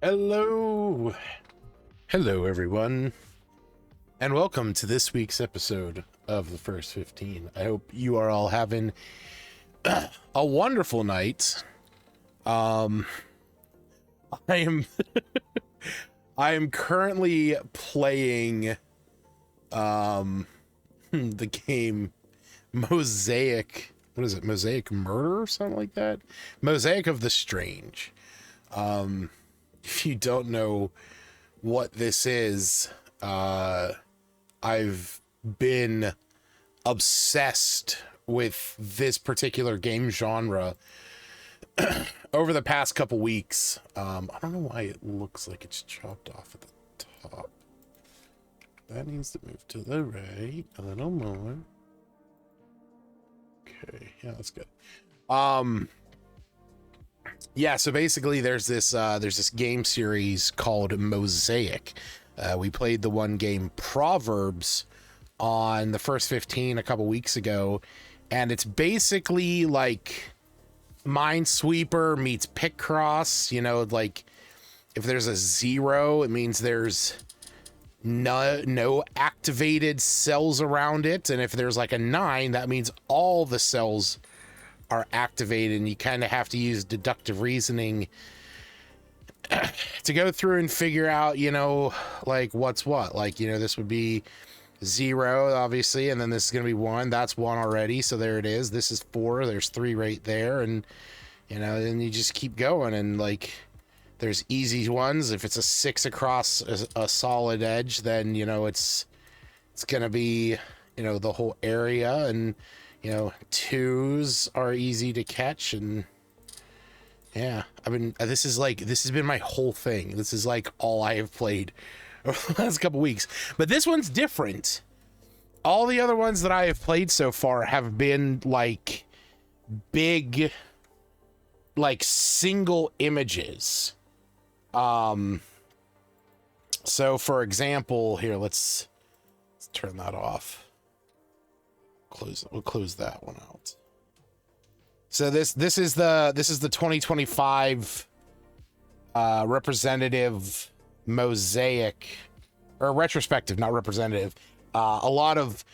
Hello. Hello, everyone. And welcome to this week's episode of The First 15. I hope you are all having a wonderful night. I am I am currently playing the game Mosaic. What is it? Mosaic Murder or something like that? Mosaic of the Strange. If you don't know what this is, I've been obsessed with this particular game genre over the past couple weeks. I don't know why it looks like it's chopped off at the top. That needs to move to the right a little more. Okay, yeah, that's good. Yeah, so basically there's this game series called Mosaic. We played the one game Proverbs on the First 15 a couple weeks ago, and it's basically like Minesweeper meets Picross. You know, like if there's a 0, it means there's no activated cells around it, and if there's like a 9, that means all the cells are activated, and you kind of have to use deductive reasoning to go through and figure out, you know, like what's what. Like, you know, this would be 0 obviously, and then this is gonna be 1. That's 1 already, so there it is. This is 4, there's 3 right there, and you know, then you just keep going. And like there's easy ones. If it's a 6 across a solid edge, then you know it's gonna be, you know, the whole area. And you know, 2s are easy to catch. And yeah, this has been my whole thing. This is like all I have played over the last couple weeks. But this one's different. All the other ones that I have played so far have been like big, like single images. So for example, here, let's turn that off. We'll close that one out. So this is the 2025 representative Mosaic, or retrospective, not representative. A lot of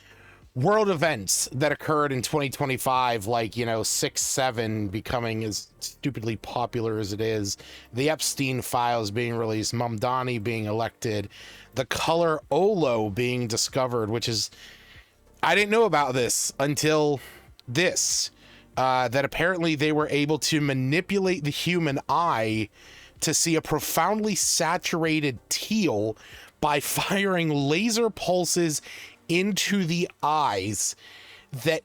world events that occurred in 2025, like, you know, 6-7 becoming as stupidly popular as it is, the Epstein files being released, Mamdani being elected, the color Olo being discovered, which is, I didn't know about this until this, that apparently they were able to manipulate the human eye to see a profoundly saturated teal by firing laser pulses into the eyes that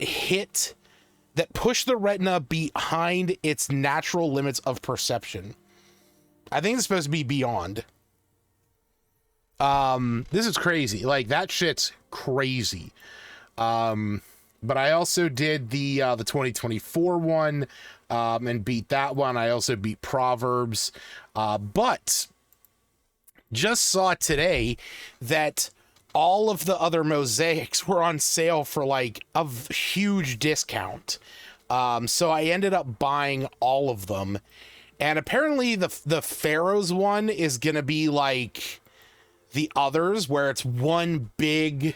push the retina behind its natural limits of perception. I think it's supposed to be beyond. This is crazy. Like, that shit's crazy. But I also did the 2024 one, and beat that one. I also beat Proverbs, but just saw today that all of the other mosaics were on sale for like a huge discount. So I ended up buying all of them, and apparently the Pharaoh's one is gonna be like the others, where it's one big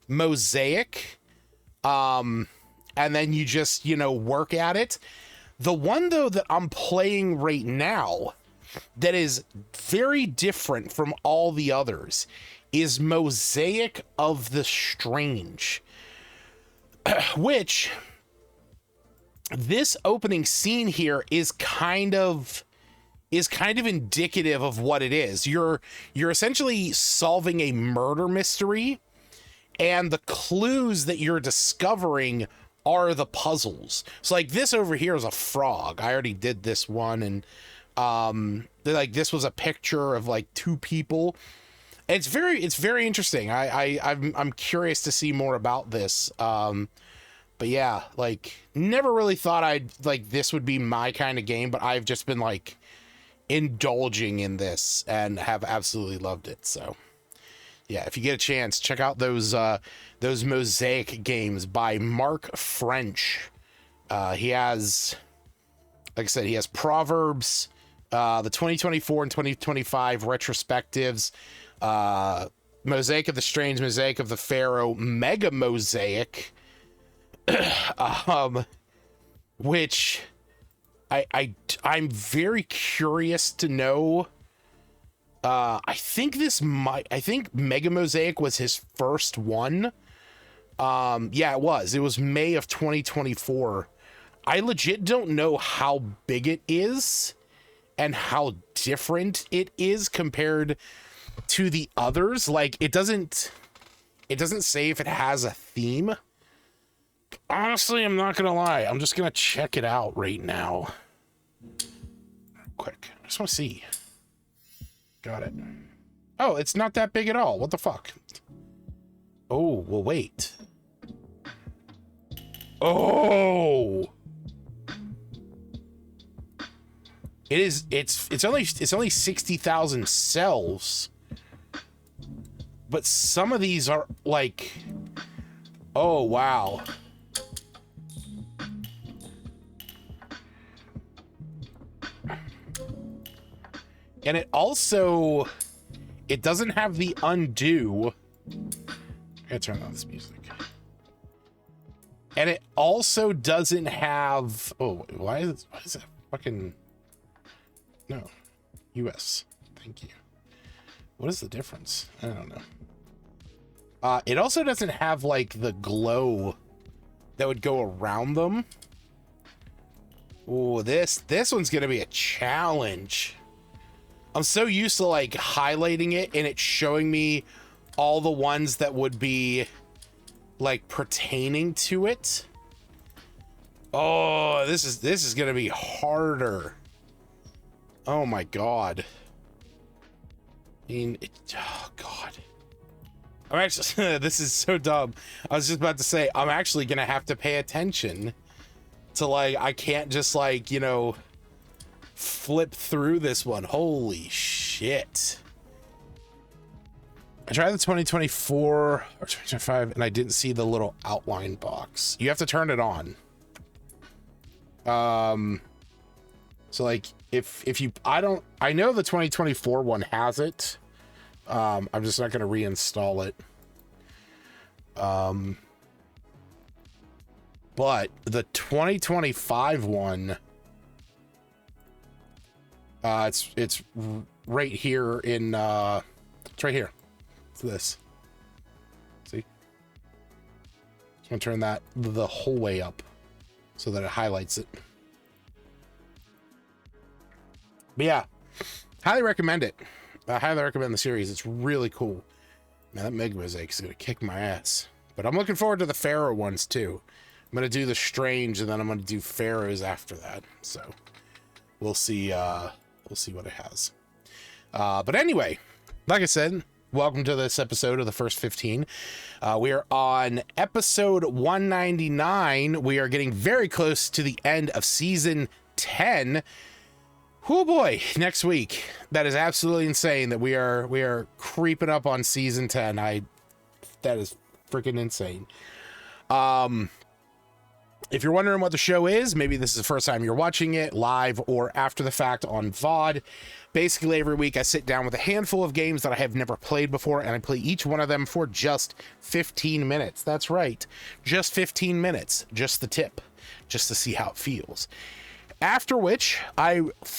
mosaic, and then you just, you know, work at it. The one though that I'm playing right now that is very different from all the others is Mosaic of the Strange, which this opening scene here is kind of indicative of what it is. You're essentially solving a murder mystery, and the clues that you're discovering are the puzzles. So like this over here is a frog. I already did this one, and like this was a picture of like 2 people. It's very interesting. I'm curious to see more about this. But yeah, like never really thought this would be my kind of game, but I've just been like indulging in this and have absolutely loved it. So yeah, if you get a chance, check out those Mosaic games by Mark French. He has, like I said, he has Proverbs, the 2024 and 2025 retrospectives, Mosaic of the Strange, Mosaic of the Pharaoh, Mega Mosaic, which I'm very curious to know. I think Mega Mosaic was his first one. Yeah, it was May of 2024. I legit don't know how big it is and how different it is compared to the others. Like, it doesn't say if it has a theme. Honestly, I'm not gonna lie. I'm just gonna check it out right now. Quick. I just want to see. Got it. Oh, it's not that big at all. What the fuck? Oh, well, wait. Oh! It's only 60,000 cells. But some of these are like, oh, wow. And it also, it doesn't have the undo. I'm gonna turn on this music. And it also doesn't have, oh, why is that fucking, no, US, thank you. What is the difference? I don't know. It also doesn't have like the glow that would go around them. Oh, this one's gonna be a challenge. I'm so used to like highlighting it and it showing me all the ones that would be like pertaining to it. Oh, this is gonna be harder. Oh my god. I mean, oh god. I'm actually, this is so dumb. I was just about to say, I'm actually gonna have to pay attention to, like, I can't just, like, you know, flip through this one. Holy shit. I tried the 2024 or 2025 and I didn't see the little outline box. You have to turn it on. So like if you, I know the 2024 one has it. I'm just not going to reinstall it. But the 2025 one, it's right here in, it's right here. It's this. See? I'm gonna turn that the whole way up so that it highlights it. But yeah, highly recommend it. I highly recommend the series. It's really cool. Man, that Mega Mosaic is gonna kick my ass. But I'm looking forward to the Pharaoh ones too. I'm gonna do the Strange and then I'm gonna do Pharaohs after that. So we'll see what it has. But anyway, like I said, welcome to this episode of the First 15. We are on episode 199. We are getting very close to the end of season 10. Oh boy, next week. That is absolutely insane that we are creeping up on season 10. That is freaking insane. If you're wondering what the show is, maybe this is the first time you're watching it live or after the fact on VOD. Basically, every week I sit down with a handful of games that I have never played before, and I play each one of them for just 15 minutes. That's right. Just 15 minutes. Just the tip. Just to see how it feels. After which,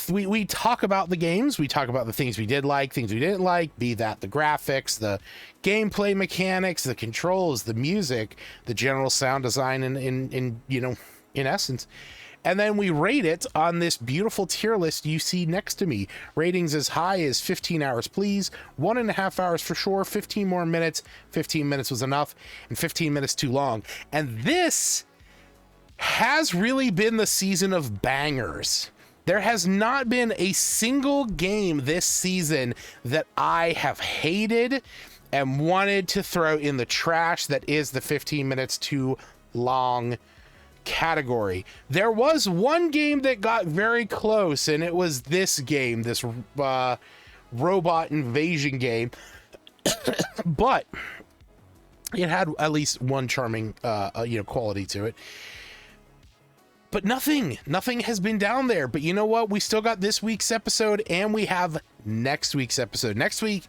we talk about the games. We talk about the things we did like, things we didn't like, be that the graphics, the gameplay mechanics, the controls, the music, the general sound design, in essence. And then we rate it on this beautiful tier list you see next to me. Ratings as high as 15 hours, please. 1.5 hours for sure. 15 more minutes. 15 minutes was enough. And 15 minutes too long. And this has really been the season of bangers. There has not been a single game this season that I have hated and wanted to throw in the trash that is the 15 minutes too long category. There was one game that got very close, and it was this game, this robot invasion game. But it had at least one charming quality to it. But nothing has been down there. But you know what? We still got this week's episode, and we have next week's episode. Next week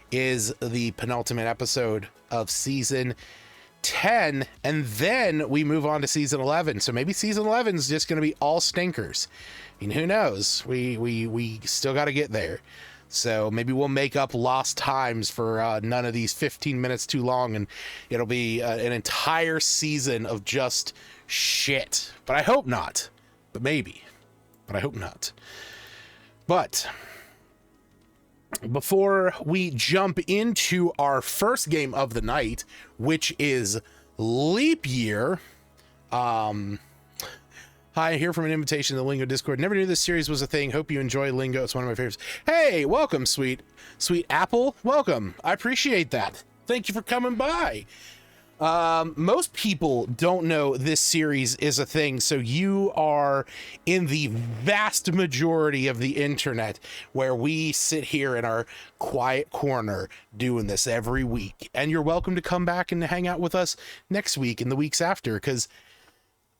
is the penultimate episode of season 10, and then we move on to season 11. So maybe season 11 is just going to be all stinkers. I mean, who knows? We still got to get there. So maybe we'll make up lost times for none of these 15 minutes too long, and it'll be an entire season of just shit. But I hope not. But maybe. But I hope not. But before we jump into our first game of the night, which is Leap Year, hi, here from an invitation to the Lingo Discord. Never knew this series was a thing. Hope you enjoy Lingo. It's one of my favorites. Hey, welcome, sweet Apple. Welcome. I appreciate that. Thank you for coming by. Most people don't know this series is a thing, so you are in the vast majority of the internet where we sit here in our quiet corner doing this every week. And you're welcome to come back and hang out with us next week and the weeks after, because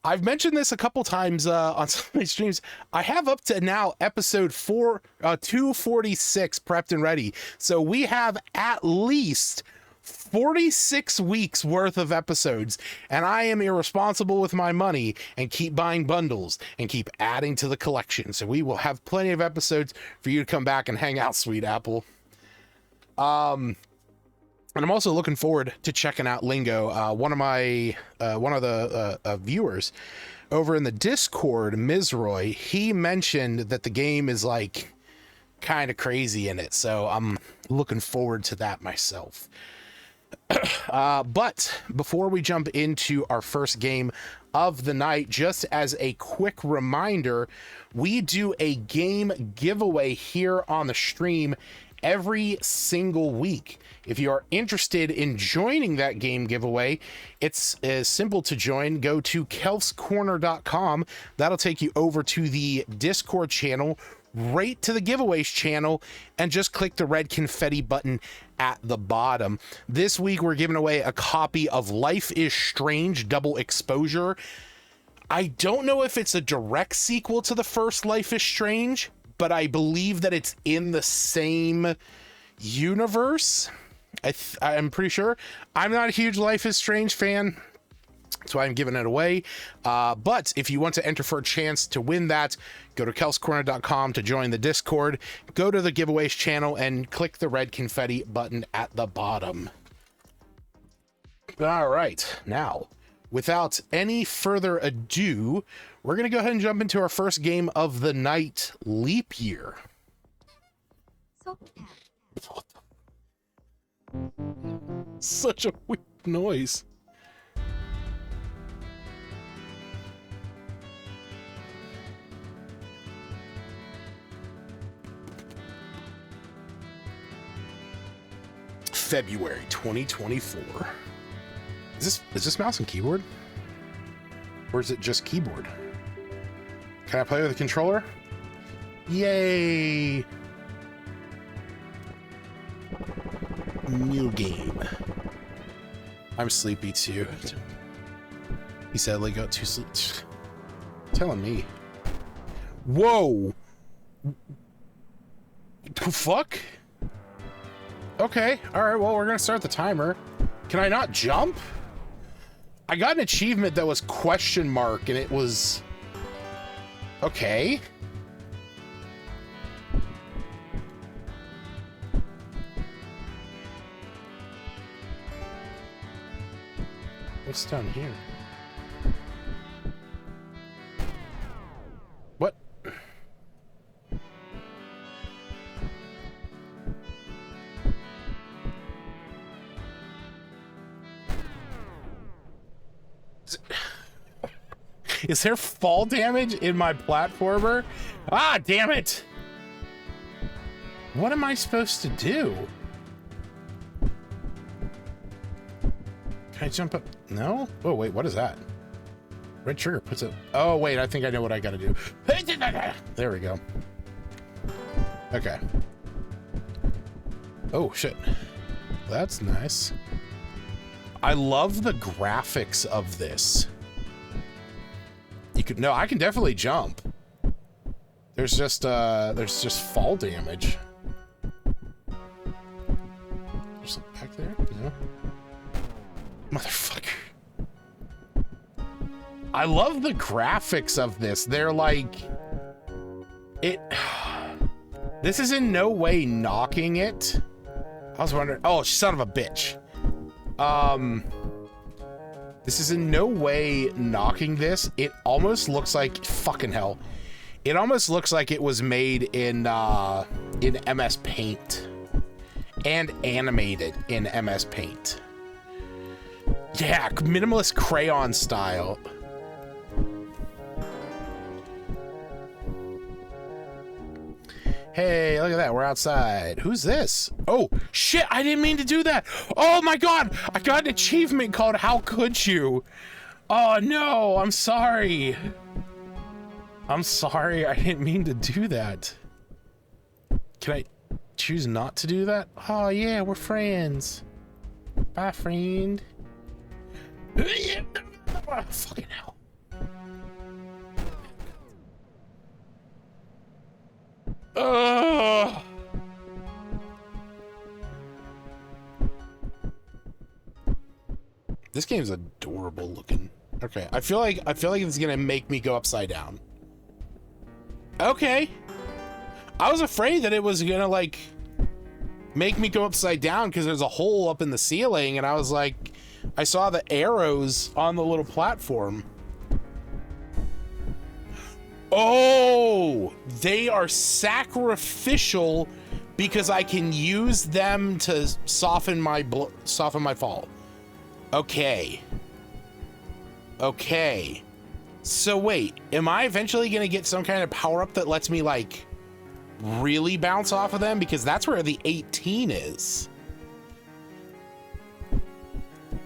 I've mentioned this a couple times on some of my streams. I have up to now episode 246 prepped and ready. So we have at least 46 weeks worth of episodes, and I am irresponsible with my money and keep buying bundles and keep adding to the collection. So we will have plenty of episodes for you to come back and hang out, sweet Apple. And I'm also looking forward to checking out Lingo. One of the viewers over in the Discord, Mizroy, he mentioned that the game is like kind of crazy in it. So I'm looking forward to that myself. But before we jump into our first game of the night, just as a quick reminder, we do a game giveaway here on the stream every single week. If you are interested in joining that game giveaway, it's as simple to join. Go to kelfscorner.com. That'll take you over to the Discord channel, right to the giveaways channel, and just click the red confetti button at the bottom. This week we're giving away a copy of Life is Strange Double Exposure. I don't know if it's a direct sequel to the first Life is Strange, but I believe that it's in the same universe. I'm pretty sure. I'm not a huge Life is Strange fan, so I'm giving it away. But if you want to enter for a chance to win that, go to kelscorner.com to join the Discord, go to the giveaways channel, and click the red confetti button at the bottom. All right, now, without any further ado, we're going to go ahead and jump into our first game of the night, Leap Year. Such a weird noise. February 2024. Is this mouse and keyboard? Or is it just keyboard? Can I play with the controller? Yay! New game. I'm sleepy too. He sadly got too sleep. Telling me. Whoa! The fuck? Okay, alright, well, we're gonna start the timer. Can I not jump? I got an achievement that was question mark, and it was... Okay. What's down here? What? Is there fall damage in my platformer? Ah, damn it! What am I supposed to do? Can I jump up? No? Oh, wait, what is that? Red trigger puts it... Oh, wait, I think I know what I gotta do. There we go. Okay. Oh, shit. That's nice. I love the graphics of this. You could, no, I can definitely jump. There's just fall damage. There's something back there? No. Motherfucker. I love the graphics of this. They're like, this is in no way knocking it. I was wondering, oh, son of a bitch. This is in no way knocking this. It almost looks like, fucking hell. It almost looks like it was made in MS Paint and animated in MS Paint. Yeah, minimalist crayon style. Hey, look at that. We're outside. Who's this? Oh, shit. I didn't mean to do that. Oh, my God. I got an achievement called How Could You? Oh, no. I'm sorry. I'm sorry. I didn't mean to do that. Can I choose not to do that? Oh, yeah. We're friends. Bye, friend. Fucking hell. This game's adorable looking. Okay, I feel like it's gonna make me go upside down. Okay. I was afraid that it was gonna like make me go upside down because there's a hole up in the ceiling, and I was like, I saw the arrows on the little platform. Oh, they are sacrificial because I can use them to soften my fall. Okay. Okay. So wait, am I eventually gonna get some kind of power up that lets me like really bounce off of them? Because that's where the 18 is.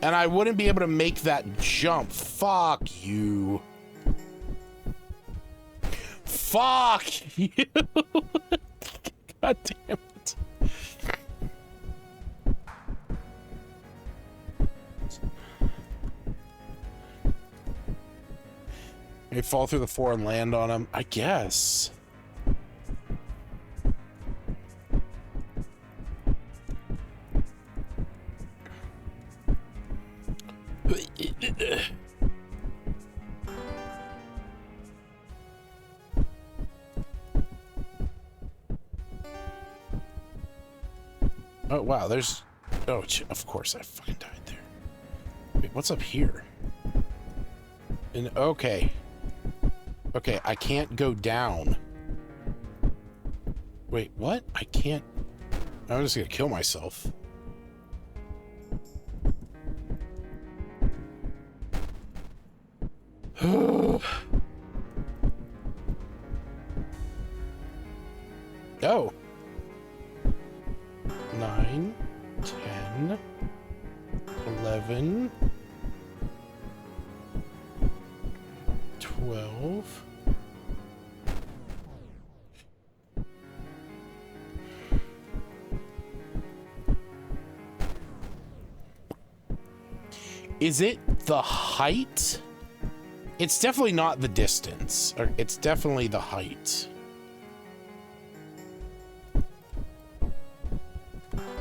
And I wouldn't be able to make that jump. Fuck you. Fuck you. God damn it. They fall through the floor and land on him, I guess. Oh, wow, there's... Oh, of course I fucking died there. Wait, what's up here? And, okay. Okay, I can't go down. Wait, what? I can't... I'm just gonna kill myself. Oh. 9, 10, 11, 12. Is it the height? It's definitely not the distance. Or it's definitely the height.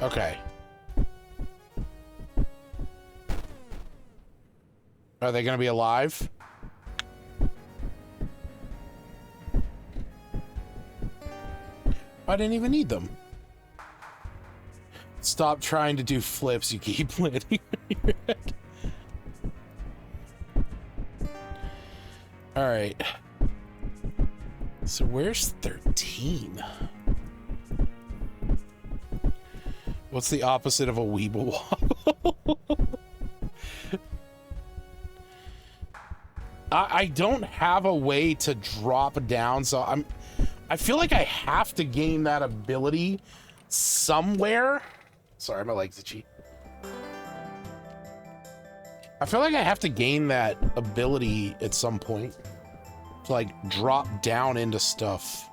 Okay. Are they gonna be alive? I didn't even need them. Stop trying to do flips, you keep landing on your head. Alright. So where's 13? What's the opposite of a weeble wobble? I don't have a way to drop down, so I feel like I have to gain that ability somewhere. Sorry, my leg's itchy. I feel like I have to gain that ability at some point to like drop down into stuff.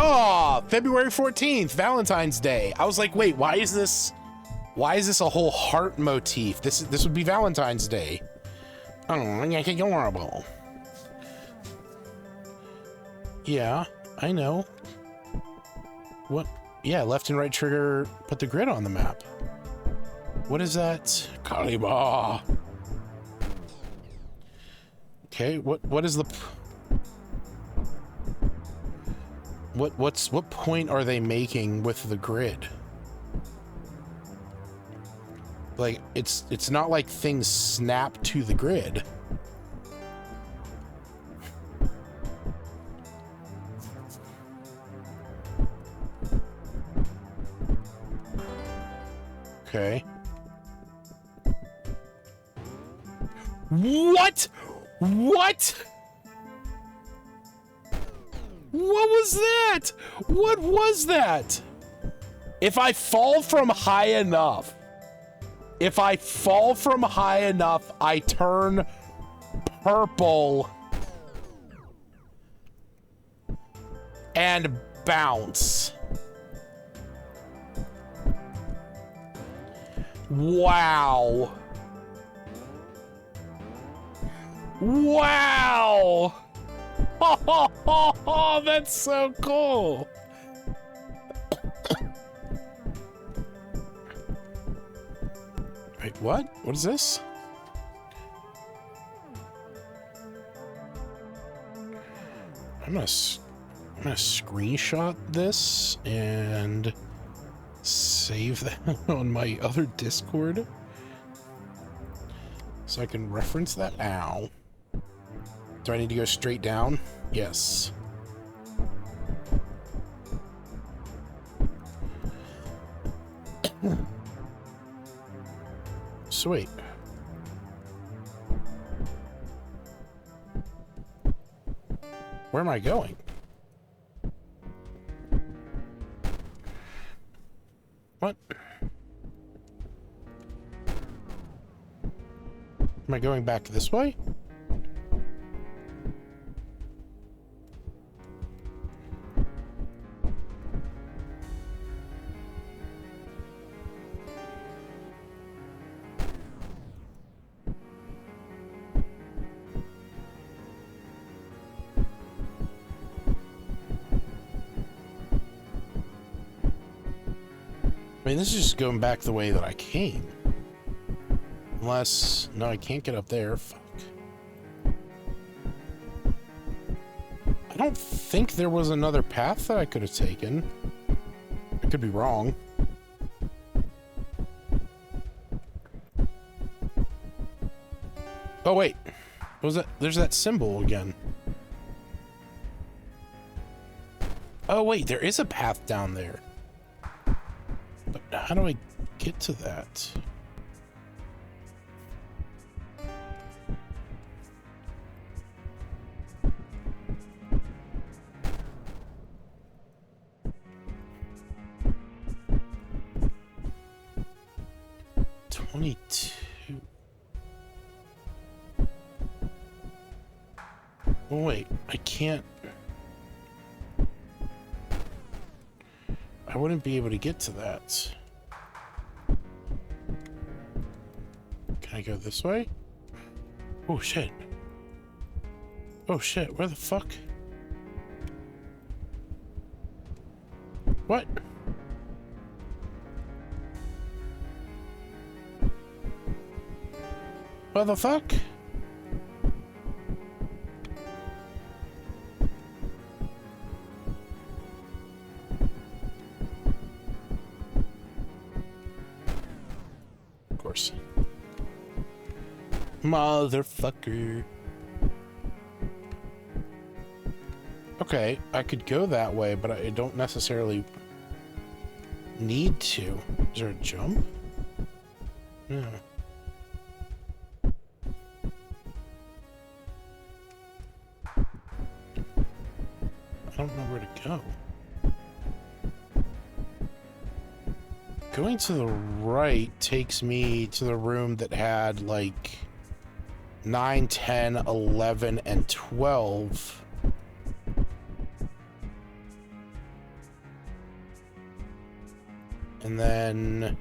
Oh, February 14th, Valentine's Day. I was like, wait, why is this Why is this a whole heart motif? This would be Valentine's Day. Oh, yeah, adorable. Yeah, I know. What? Yeah, left and right trigger put the grid on the map. What is that? Kaliba. Okay, what is the what point are they making with the grid? Like it's not like things snap to the grid. Okay. What? What? What was that? What was that? If I fall from high enough, I turn purple and bounce. Wow. Wow. Oh, that's so cool. Wait, what? What is this? I'm gonna screenshot this and save that on my other Discord so I can reference that. Ow. Do I need to go straight down? Yes. Sweet. Where am I going? What? Am I going back this way? I mean, this is just going back the way that I came. Unless... No, I can't get up there. Fuck. I don't think there was another path that I could have taken. I could be wrong. Oh, wait. What was that? There's that symbol again. Oh, wait. There is a path down there. But how do I get to that? Oh, wait, I can't... I wouldn't be able to get to that. Can I go this way? Oh, shit. Oh, shit, where the fuck? What? What the fuck? Of course. Motherfucker. Okay, I could go that way, but I don't necessarily need to. Is there a jump? No. I don't know where to go. Going to the right takes me to the room that had like 9, 10, 11, and 12. And then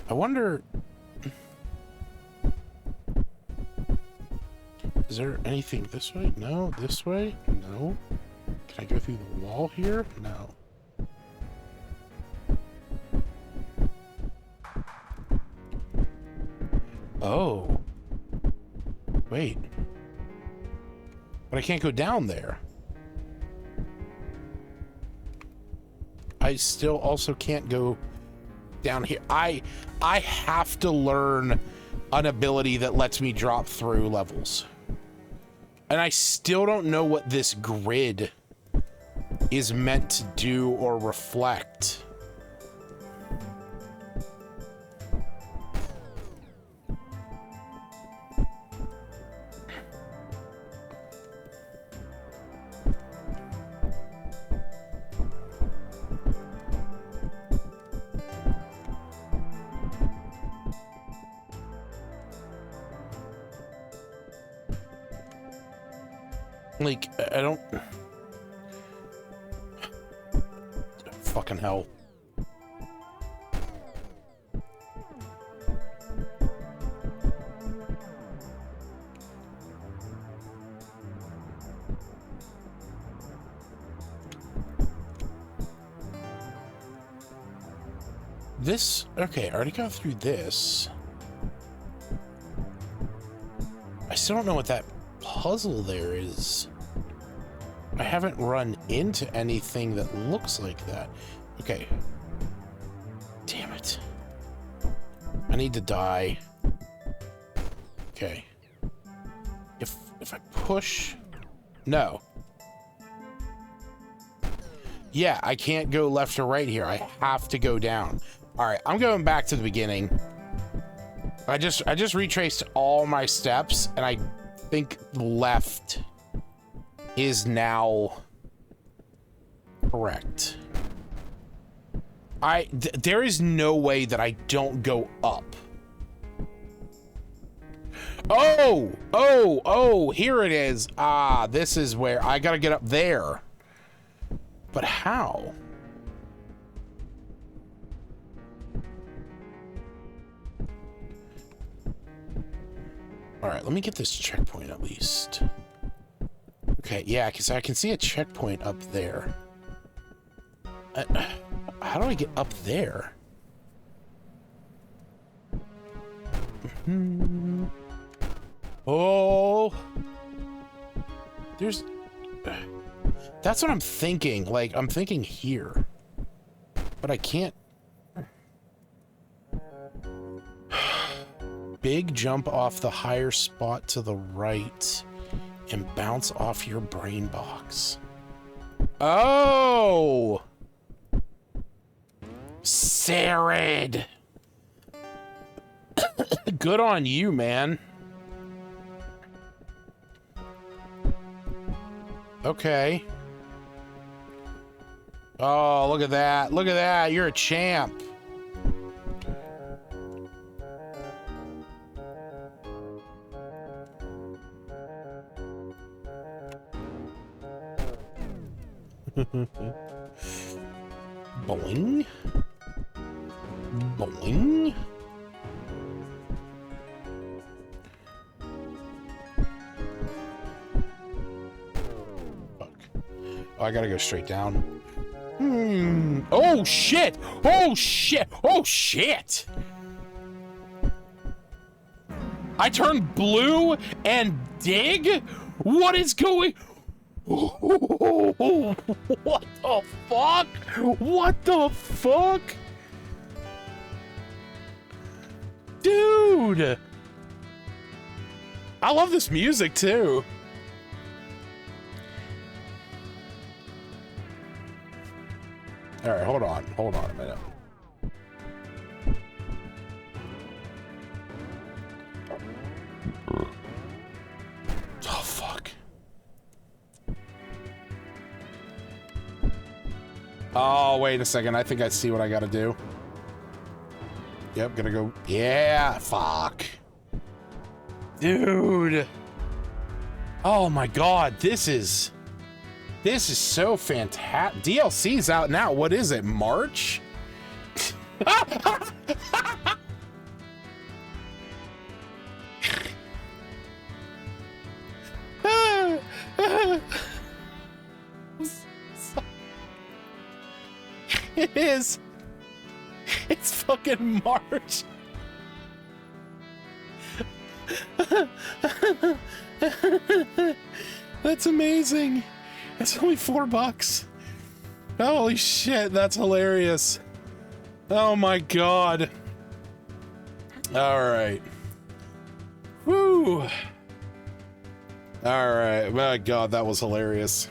I wonder... Is there anything this way? No. This way? No. Can I go through the wall here? No. Oh. Wait. But I can't go down there. I still also can't go down here. I have to learn an ability that lets me drop through levels. And I still don't know what this grid is meant to do or reflect. Like, I don't... Fucking hell. This... Okay, I already got through this. I still don't know what that puzzle there is. I haven't run into anything that looks like that. Okay. Damn it. I need to die. Okay. If I push... No. Yeah, I can't go left or right here. I have to go down. Alright, I'm going back to the beginning. I just retraced all my steps, and I think left is now correct. There is no way that I don't go up. Oh, here it is. Ah, this is where I gotta get up there. But how? All right, let me get this checkpoint at least. Okay, yeah, because I can see a checkpoint up there. How do I get up there? Oh, there's... That's what I'm thinking. Like, I'm thinking here. But I can't... Big jump off the higher spot to the right and bounce off your brain box. Oh! Sarid! Good on you, man. Okay. Oh, look at that. Look at that. You're a champ. Boing. Boing. Fuck. Oh, I gotta go straight down. Oh, shit! Oh, shit! Oh, shit! I turned blue and dig? What is going... Oh, what the fuck? What the fuck? Dude! I love this music too. All right, hold on a minute. Oh, fuck. Oh, wait a second. I think I see what I gotta do. Yep, gonna go. Yeah, fuck. Dude. Oh my god, this is so fantastic. DLC's out now. What is it, March? It is. It's fucking March. That's amazing. That's only $4. Holy shit, that's hilarious. Oh my god. All right. Woo. All right. My god, that was hilarious.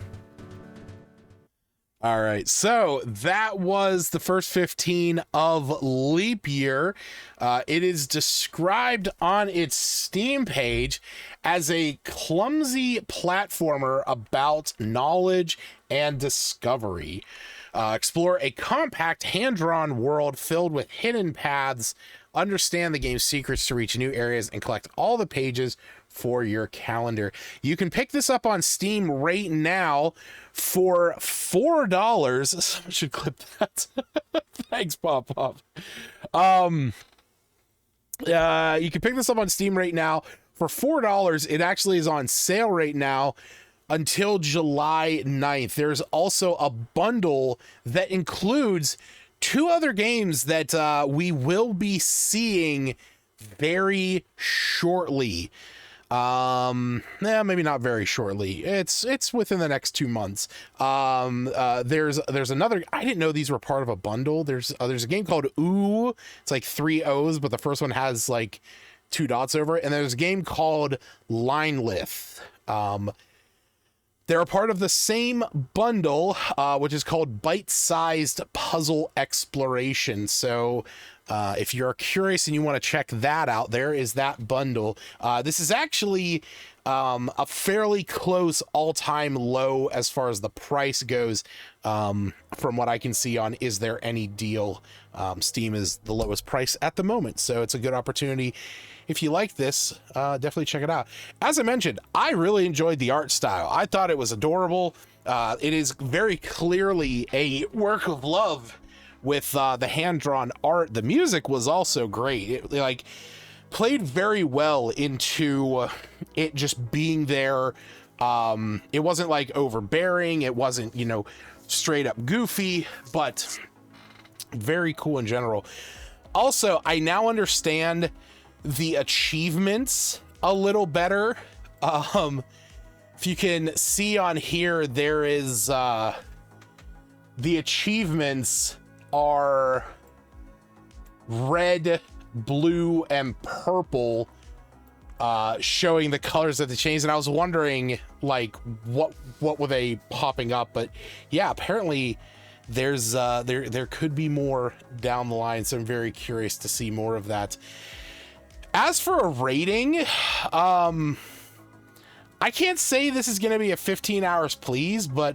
All right, so that was the first 15 of Leap Year. It is described on its Steam page as a clumsy platformer about knowledge and discovery. Explore a compact, hand-drawn world filled with hidden paths, understand the game's secrets to reach new areas, and collect all the pages for your calendar. You can pick this up on Steam right now for $4. Someone should clip that. Thanks, Pop Pop. You can pick this up on Steam right now for $4. It actually is on sale right now until July 9th. There's also a bundle that includes 2 other games that we will be seeing very shortly. Maybe not very shortly. It's within the next 2 months. There's another. I didn't know these were part of a bundle. There's a game called Ooh. It's like 3 O's, but the first one has like 2 dots over it. And there's a game called Linelith. They're a part of the same bundle, which is called Bite-Sized Puzzle Exploration. So if you're curious and you want to check that out, there is that bundle. This is actually a fairly close all-time low as far as the price goes, from what I can see on Is There Any Deal. Steam is the lowest price at the moment, so it's a good opportunity. If you like this, definitely check it out. As I mentioned, I really enjoyed the art style. I thought it was adorable. It is very clearly a work of love with the hand-drawn art. The music was also great. It like played very well into it just being there. It wasn't like overbearing. It wasn't, straight up goofy, but very cool in general. Also, I now understand the achievements a little better. If you can see on here, there is the achievements are red, blue, and purple, showing the colors of the chains. And I was wondering, like, what were they popping up? But yeah, apparently there's there could be more down the line, so I'm very curious to see more of that. As for a rating, I can't say this is going to be a 15 hours, please, but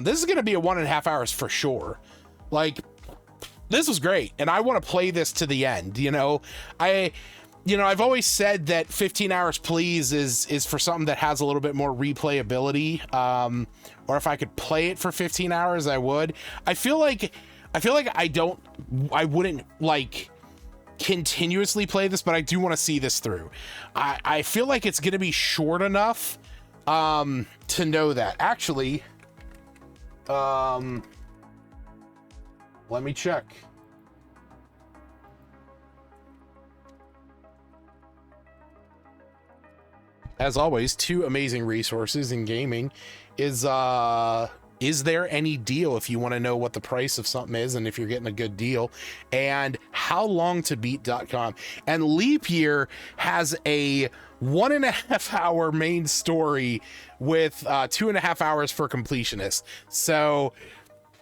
this is going to be a 1.5 hours for sure. Like, this was great, and I want to play this to the end. I've always said that 15 hours, please, is for something that has a little bit more replayability. Or if I could play it for 15 hours, I would. I feel like I wouldn't like continuously play this, but I do want to see this through. I feel like it's going to be short enough to know that. Actually, let me check. As always, 2 amazing resources in gaming is There Any Deal, if you want to know what the price of something is and if you're getting a good deal, and howlongtobeat.com. And Leap Year has a 1.5 hour main story with 2.5 hours for completionists. So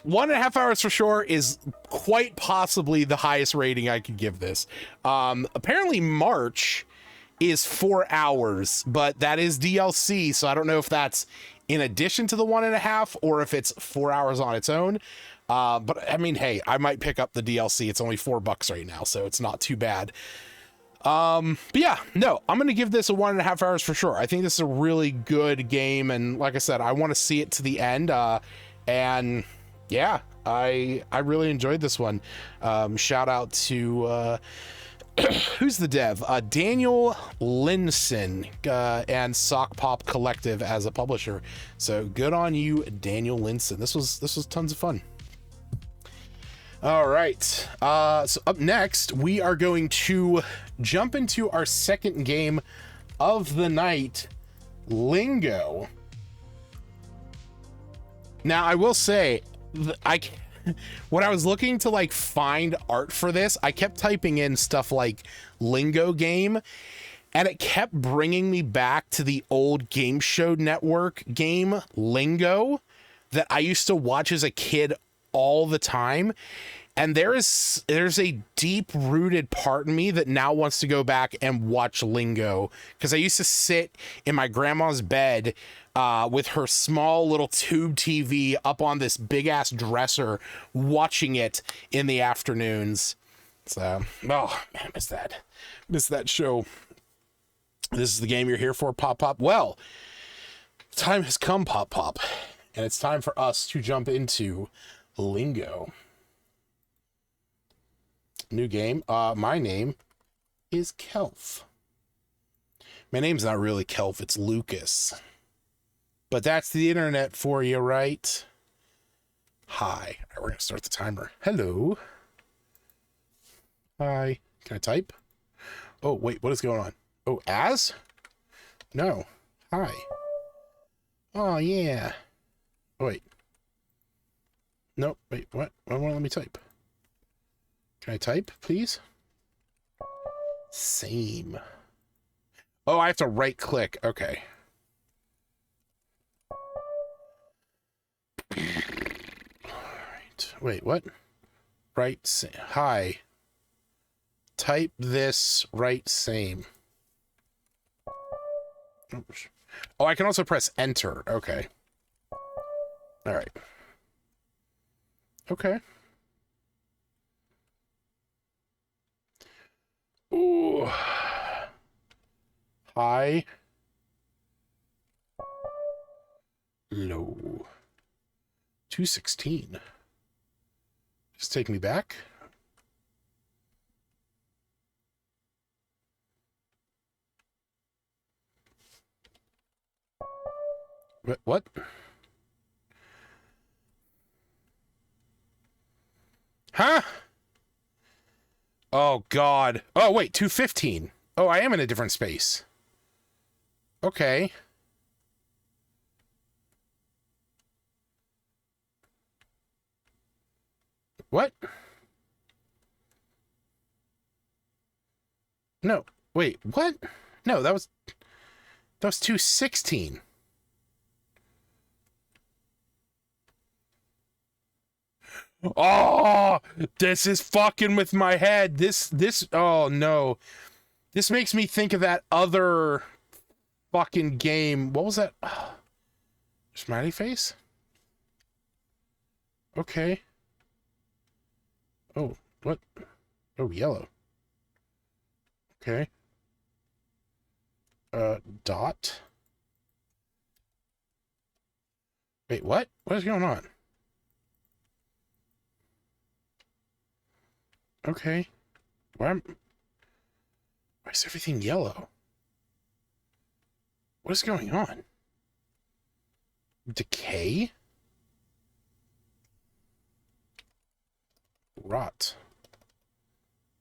1.5 hours for sure is quite possibly the highest rating I could give this. Apparently March is 4 hours, but that is DLC, so I don't know if that's in addition to the 1.5 or if it's 4 hours on its own. But I mean, hey, I might pick up the DLC. It's only $4 right now, so it's not too bad. But yeah, no, I'm going to give this a 1.5 hours for sure. I think this is a really good game. And like I said, I want to see it to the end. And yeah, I really enjoyed this one. Shout out to, who's the dev? Daniel Linson, and Sock Pop Collective as a publisher. So good on you, Daniel Linson. This was tons of fun. All right. So up next, we are going to jump into our second game of the night, Lingo. Now, I will say, when I was looking to like find art for this, I kept typing in stuff like Lingo game, and it kept bringing me back to the old Game Show Network game Lingo that I used to watch as a kid all the time. And there's a deep rooted part in me that now wants to go back and watch Lingo, because I used to sit in my grandma's bed with her small little tube TV up on this big ass dresser, watching it in the afternoons. So, oh man, I miss that show. This is the game you're here for, Pop Pop. Well, time has come, Pop Pop, and it's time for us to jump into Lingo. New game. My name is Kelf. My name's not really Kelf, it's Lucas. But that's the internet for you, right? Hi. All right, we're gonna start the timer. Hello. Hi. Can I type? Oh, wait, what is going on? Oh, as? No. Hi. Oh, yeah. Oh, wait. Nope, wait, what? Why won't it let me type? Can I type, please? Same. Oh, I have to right click. Okay. All right. Wait, what? Right. Hi. Type this right same. Oh, I can also press enter. Okay. All right. Okay. Ooh. High. Low. 216. Just take me back. What? Huh? Oh, God. Oh, wait, 215. Oh, I am in a different space. Okay. What? No. Wait, what? No, that was 216. Oh, this is fucking with my head. Oh no. This makes me think of that other fucking game. What was that? Smiley face? Okay. Oh, what? Oh, yellow. Okay. Dot. Wait, what? What is going on? Okay. Why is everything yellow? What is going on? Decay? Rot.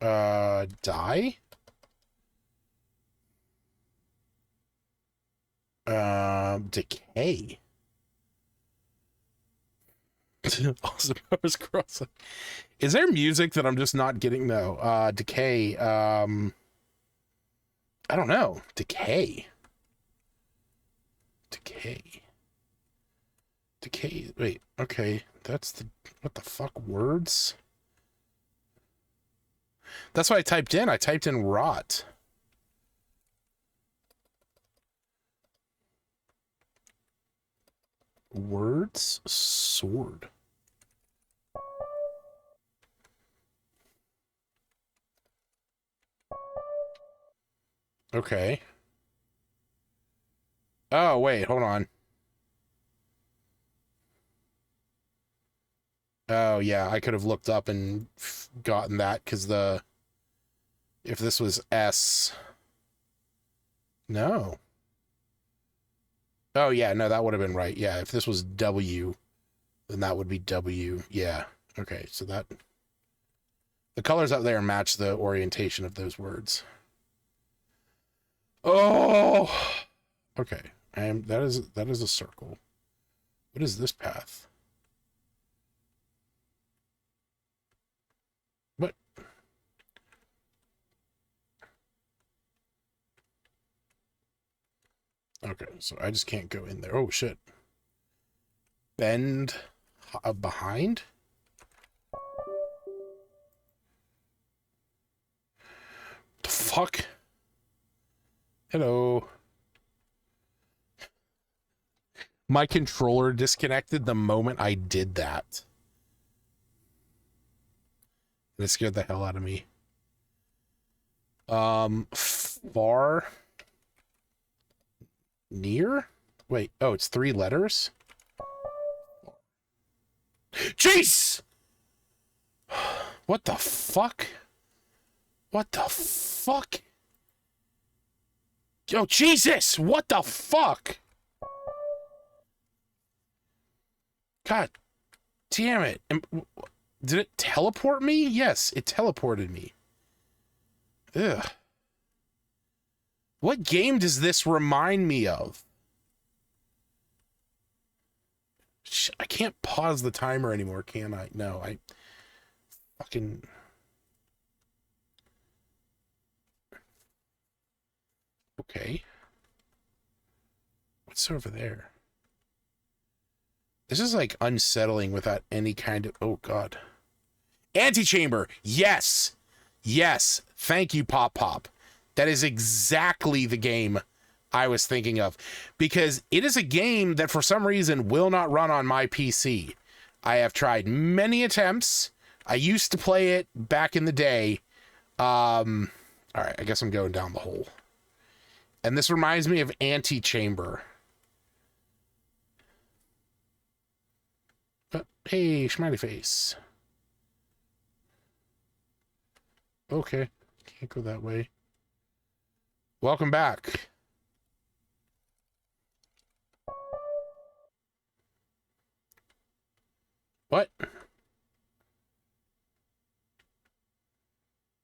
Die? Decay. Awesome. I was crossing. Is there music that I'm just not getting? No. Decay. I don't know. Decay. Decay. Decay. Wait. Okay. That's the. What the fuck? Words? That's what I typed in. I typed in rot. Words? Sword. Okay. Oh, wait, hold on. Oh, yeah, I could have looked up and gotten that, because if this was S... No. Oh, yeah, no, that would have been right. Yeah, if this was W, then that would be W. Yeah. Okay, so that... The colors up there match the orientation of those words. Oh, okay. That is a circle. What is this path? What? Okay, so I just can't go in there. Oh shit. Bend behind? The fuck? Hello. My controller disconnected the moment I did that. It scared the hell out of me. Far. Near? Wait, oh, it's 3 letters? Jeez! What the fuck? What the fuck? Oh, Jesus! What the fuck? God damn it. Did it teleport me? Yes, it teleported me. Ugh. What game does this remind me of? I can't pause the timer anymore, can I? No, I fucking... Okay. What's over there? This is like unsettling without any kind of... Oh, God. Antechamber! Yes! Yes! Thank you, Pop Pop. That is exactly the game I was thinking of. Because it is a game that for some reason will not run on my PC. I have tried many attempts. I used to play it back in the day. Alright, I guess I'm going down the hole. And this reminds me of Antechamber. Hey, smiley face. Okay, can't go that way. Welcome back. What?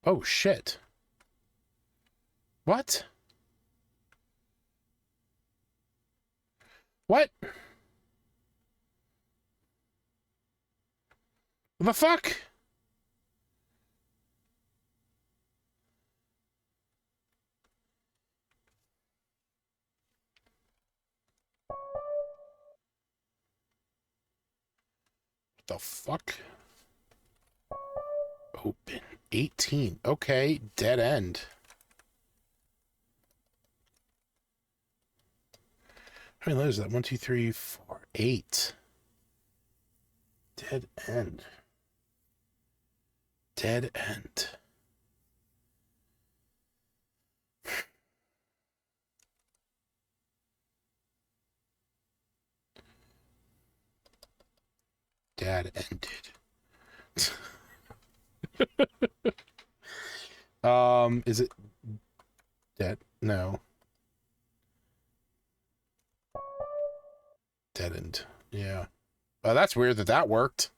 Oh, shit. What? What? What the fuck? What the fuck? Open. 18. Okay, dead end. How many letters is that? 1, 2, 3, 4, 8. Dead end. Dead end. Dad ended. Is it dead? No. Deadened. Yeah. Oh, that's weird that that worked.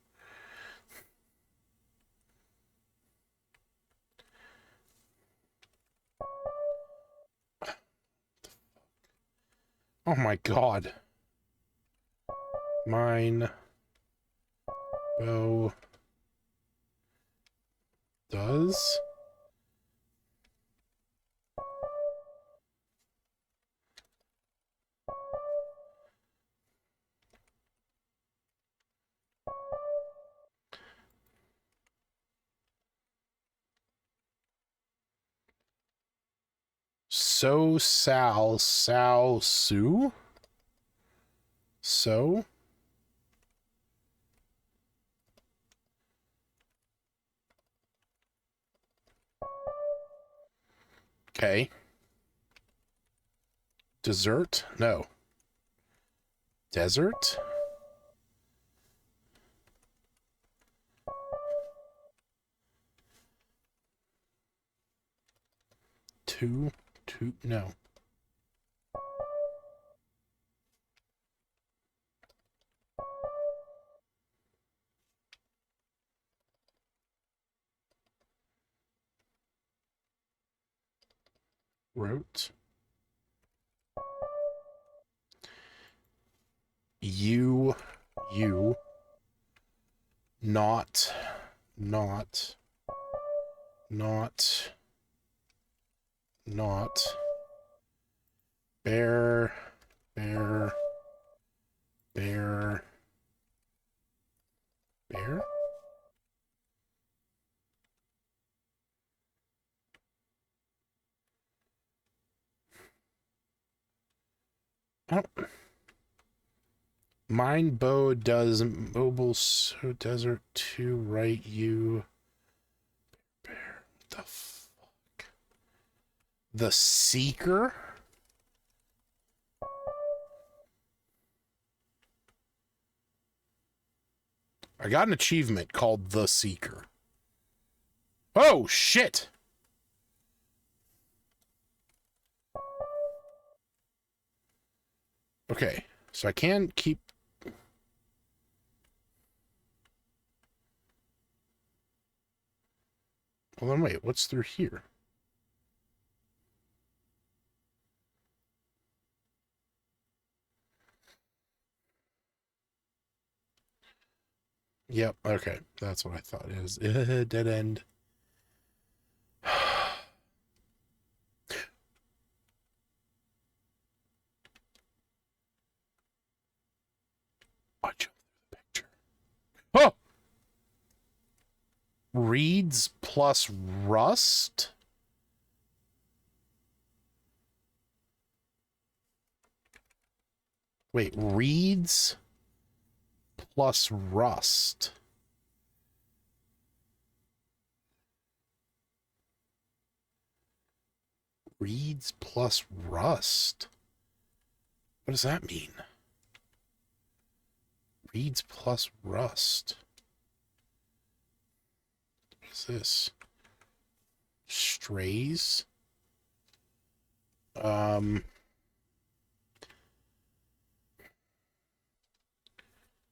Oh my god. Mine. Bow. Does. So Sal Sue? So? Okay. Dessert? No. Desert? Two, no. Wrote. You. Not. Bear. Oh. Mine bow does mobile so desert to right you. Bear. What the fuck? The Seeker? I got an achievement called The Seeker. Oh, shit! Okay, so I can keep... Hold on, wait, what's through here? Yep, okay, that's what I thought it is. Dead end. I jumped through the picture. Oh! Reeds plus rust? Wait, reeds plus rust. Reeds plus rust? What does that mean? Reeds plus rust. What is this? Strays?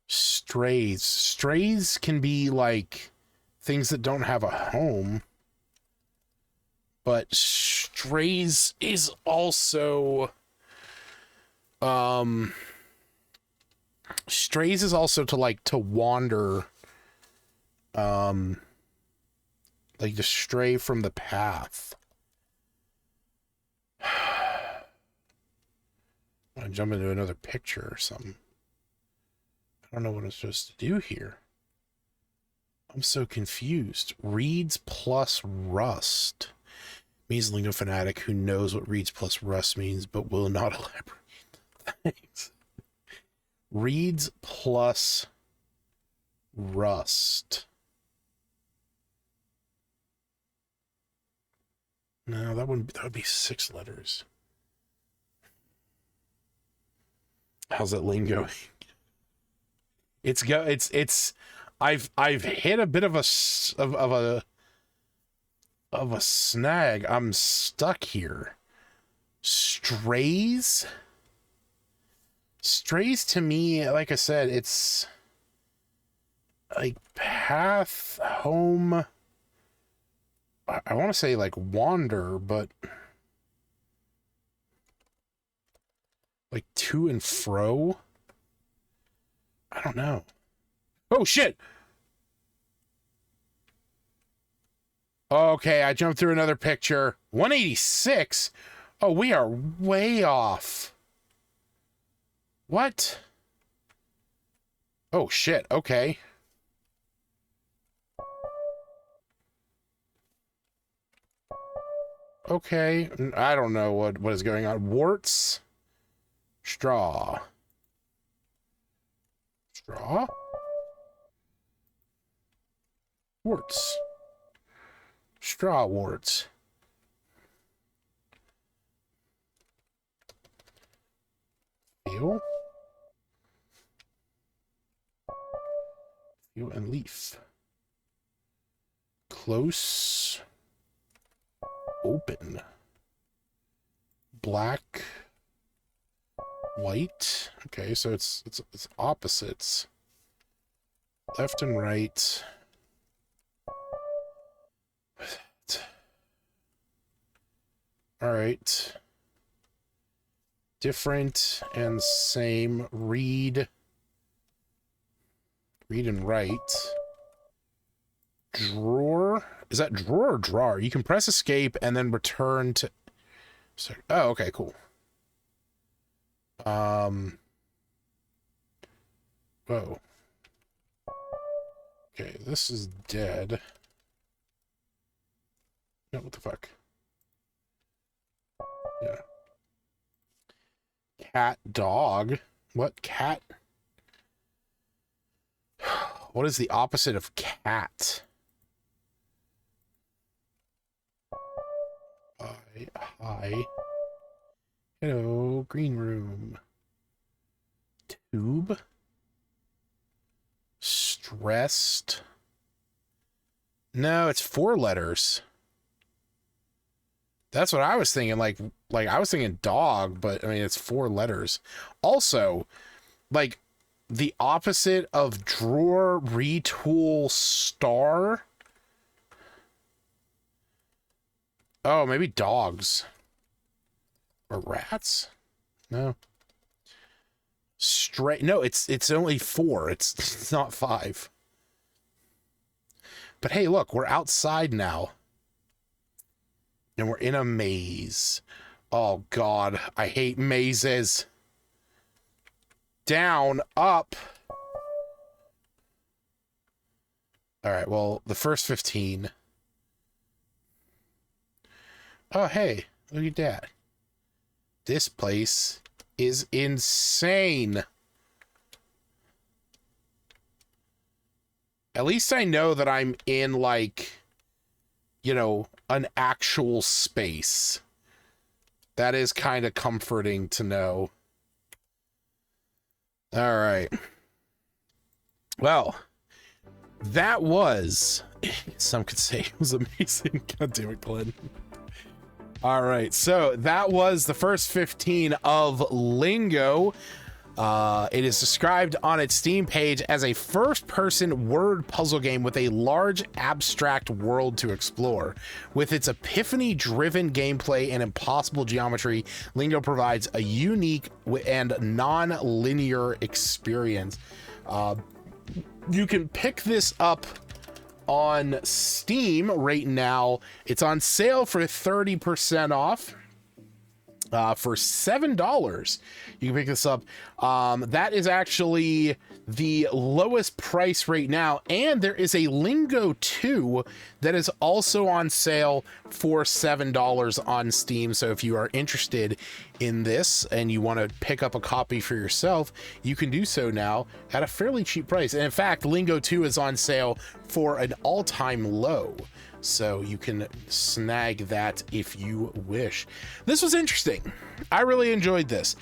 Strays. Strays can be like things that don't have a home. But strays is also strays is also to like to wander, like to stray from the path. I jump into another picture or something. I don't know what I'm supposed to do here. I'm so confused. Reeds plus rust means Lingo fanatic who knows what reeds plus rust means but will not elaborate. Thanks. Reeds plus rust. No, that would be 6 letters. How's that lingo? I've hit a bit of a snag. I'm stuck here. Strays to me, like I said, it's like path, home. I want to say like wander, but like to and fro. I don't know. Oh shit. Okay, I jumped through another picture. 186? Oh, we are way off. What? Oh shit, okay. Okay, I don't know what is going on. Warts? Straw. Straw? Warts. Straw warts. Feel? Feel and leaf. Close. Open. Black. White. Okay, so it's opposites. Left and right. All right. Different and same. Read and write. Drawer. Is that drawer or drawer? You can press escape and then return to... Oh, okay, cool. Whoa. Okay, this is dead. No, what the fuck? Yeah. Cat, dog. What? Cat? What is the opposite of cat? Hi. Hello, green room. Tube. Stressed. No, it's 4 letters. That's what I was thinking. Like I was thinking dog, but I mean, it's 4 letters. Also, like the opposite of drawer, retool, star. Oh, maybe dogs or rats. No. Straight. No, it's only 4. It's not 5. But hey, look, we're outside now. And we're in a maze. Oh, God. I hate mazes. Down, up. All right, well, the first 15. Oh, hey, look at that. This place is insane. At least I know that I'm in, like, you know, an actual space. That is kind of comforting to know. All right. Well, that was, some could say it was amazing. God damn it, Glenn. All right, so that was the first 15 of Lingo. It is described on its Steam page as a first-person word puzzle game with a large abstract world to explore. With its epiphany-driven gameplay and impossible geometry, Lingo provides a unique and non-linear experience. You can pick this up on Steam right now. It's on sale for 30% off. For $7, you can pick this up. That is actually the lowest price right now, and there is a Lingo 2 that is also on sale for $7 on Steam. So if you are interested in this and you want to pick up a copy for yourself, you can do so now at a fairly cheap price. And in fact, Lingo 2 is on sale for an all-time low. So you can snag that if you wish. This was interesting. I really enjoyed this.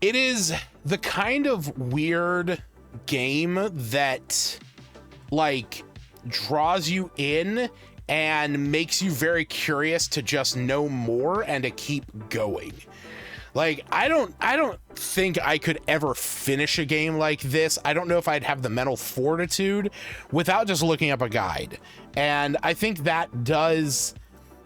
It is the kind of weird game that, like, draws you in and makes you very curious to just know more and to keep going. Like, I don't think I could ever finish a game like this. I don't know if I'd have the mental fortitude without just looking up a guide. And I think that does,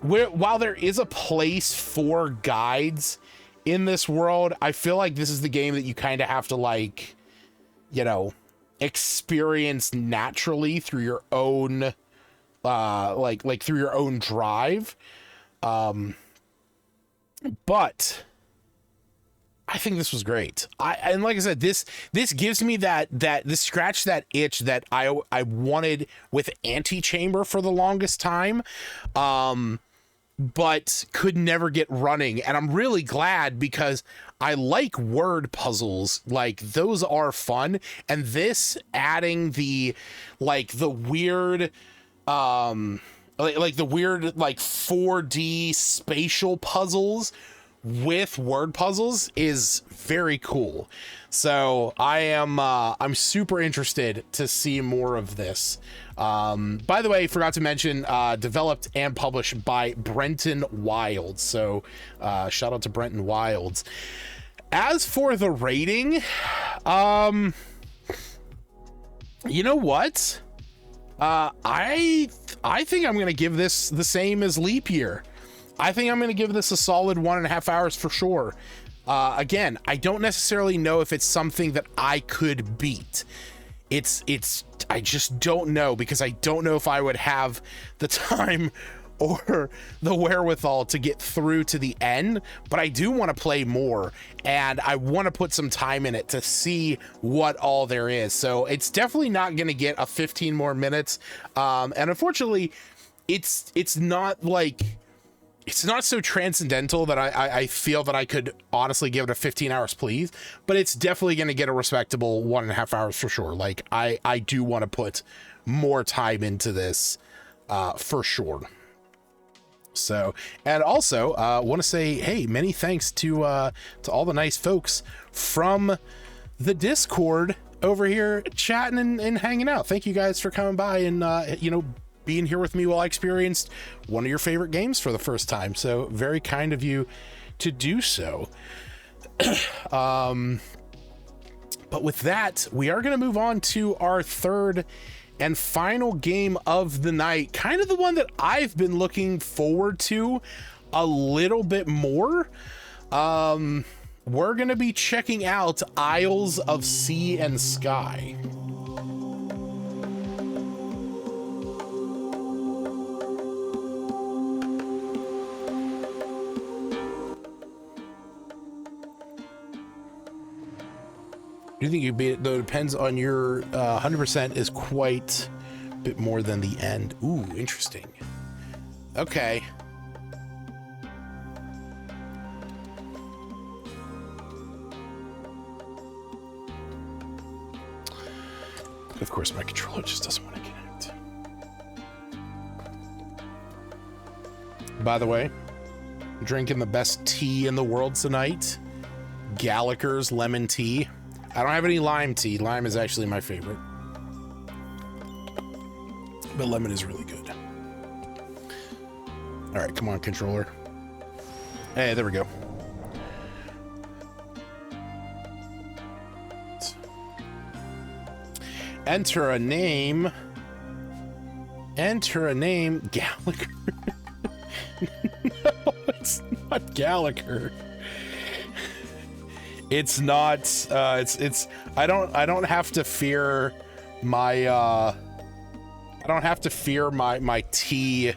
while there is a place for guides in this world, I feel like this is the game that you kind of have to, like, you know, experience naturally through your own, like through your own drive. But I think this was great. And like I said, this gives me this scratch that itch that I wanted with Antichamber for the longest time, but could never get running. And I'm really glad because I like word puzzles. Like, those are fun. And this adding the weird, like the weird, like 4D spatial puzzles with word puzzles is very cool. So I'm super interested to see more of this. By the way, forgot to mention, developed and published by Brenton Wilds. So shout out to Brenton Wilds. As for the rating, you know what? I think I'm gonna give this the same as Leap Year. I think I'm going to give this a solid 1.5 hours for sure. Again, I don't necessarily know if it's something that I could beat. I just don't know, because I don't know if I would have the time or the wherewithal to get through to the end, but I do want to play more, and I want to put some time in it to see what all there is. So it's definitely not going to get a 15 more minutes. And unfortunately, it's not like, it's not so transcendental that I feel that I could honestly give it a 15 hours, please, but it's definitely going to get a respectable 1.5 hours for sure. Like I do want to put more time into this, for sure. So, and also want to say, hey, many thanks to all the nice folks from the Discord over here chatting and hanging out. Thank you guys for coming by and being here with me while I experienced one of your favorite games for the first time. So very kind of you to do so. But with that, we are going to move on to our third and final game of the night, kind of the one that I've been looking forward to a little bit more. We're going to be checking out Isles of Sea and Sky. Do you think you'd beat it? Though it depends on your 100% is quite a bit more than the end. Ooh, interesting. Okay. Of course, my controller just doesn't want to connect. By the way, I'm drinking the best tea in the world tonight. Gallagher's lemon tea. I don't have any lime tea. Lime is actually my favorite. But lemon is really good. All right, come on, controller. Hey, there we go. Enter a name. Enter a name. Gallagher. No, it's not Gallagher. It's not, I don't have to fear my, my tea,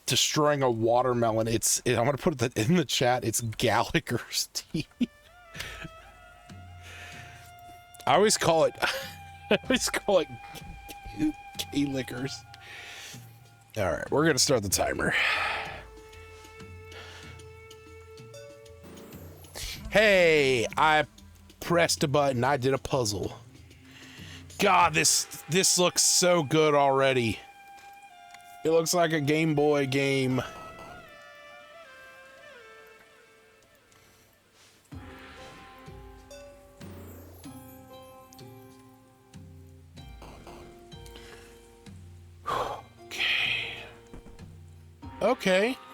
destroying a watermelon. I'm going to put that in the chat. It's Gallagher's tea. I always call it K-Lickers. All right, we're going to start the timer. Hey, I pressed a button. I did a puzzle. God, this looks so good already. It looks like a Game Boy game.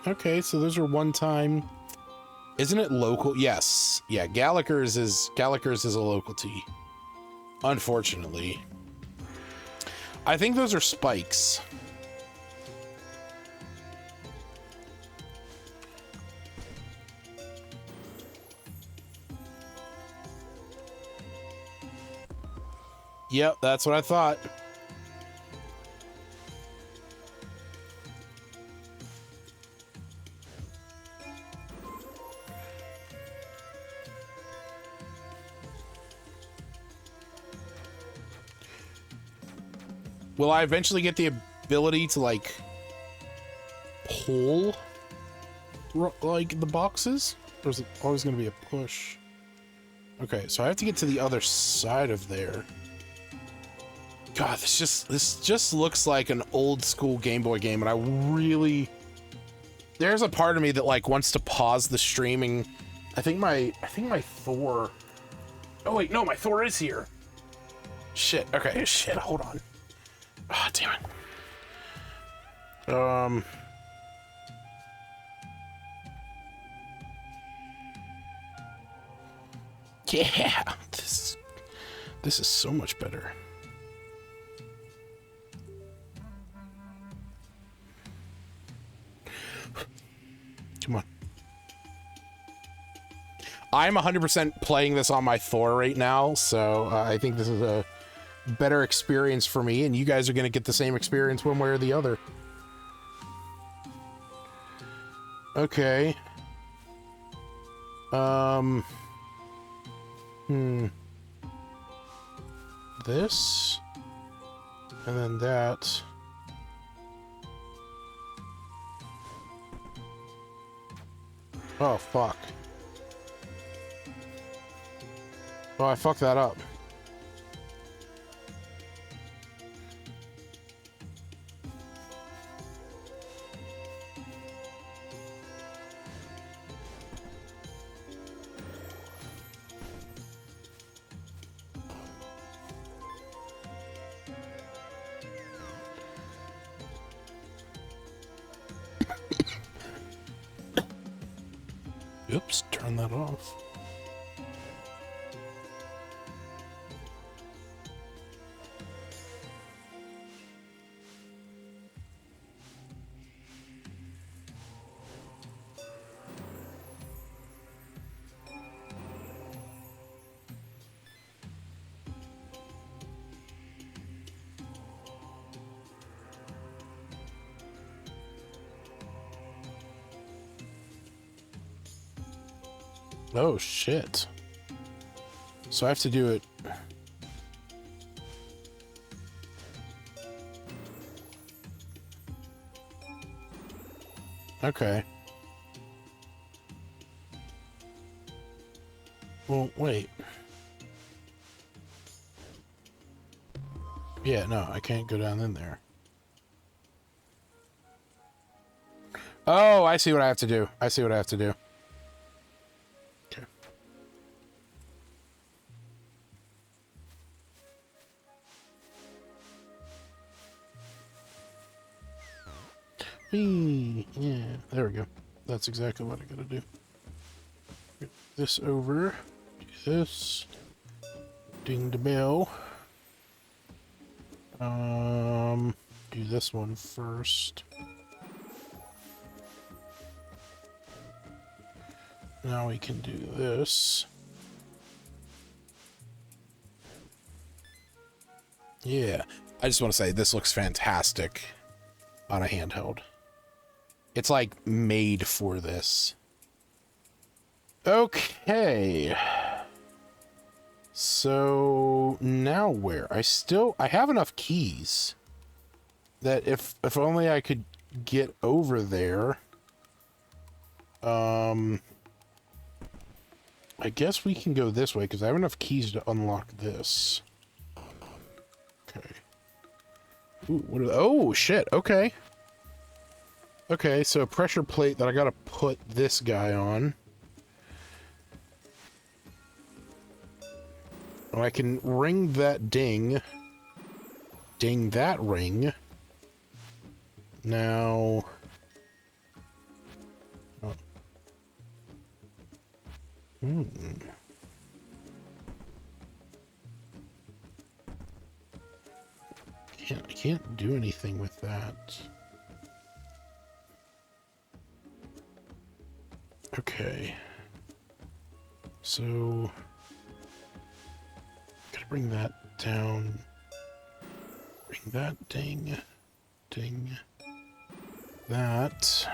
Okay, so those are one-time. Isn't it local? Yes. Yeah, Gallagher's is a local tea. Unfortunately. I think those are spikes. Yep, that's what I thought. Will I eventually get the ability to, like, pull, like, the boxes? Or is it always going to be a push? Okay, so I have to get to the other side of there. God, this just looks like an old school Game Boy game, and I really... There's a part of me that, like, wants to pause the streaming. I think my Thor... Oh, wait, no, my Thor is here. Shit, okay, shit, hold on. Ah, oh, damn it. Yeah, this is so much better. Come on. I'm 100% playing this on my Thor right now, so I think this is a better experience for me, and you guys are going to get the same experience one way or the other. Okay. This. And then that. Oh, fuck. Oh, I fucked that up. Oops, turn that off. Oh, shit. So I have to do it. Okay. Well, wait. Yeah, no, I can't go down in there. Oh, I see what I have to do. I see what I have to do. Okay. Yeah, there we go. That's exactly what I gotta do. Get this over. Do this. Ding the bell. Do this one first. Now we can do this. Yeah, I just want to say this looks fantastic on a handheld. It's like made for this. Okay. So now where? I have enough keys that if only I could get over there. I guess we can go this way because I have enough keys to unlock this. Okay. Ooh, oh shit, okay. Okay, so a pressure plate that I gotta put this guy on. And I can ring that ding. Ding that ring. Now... Oh. I can't do anything with that. Okay. So... gotta bring that down. Bring that ding. Ding. That.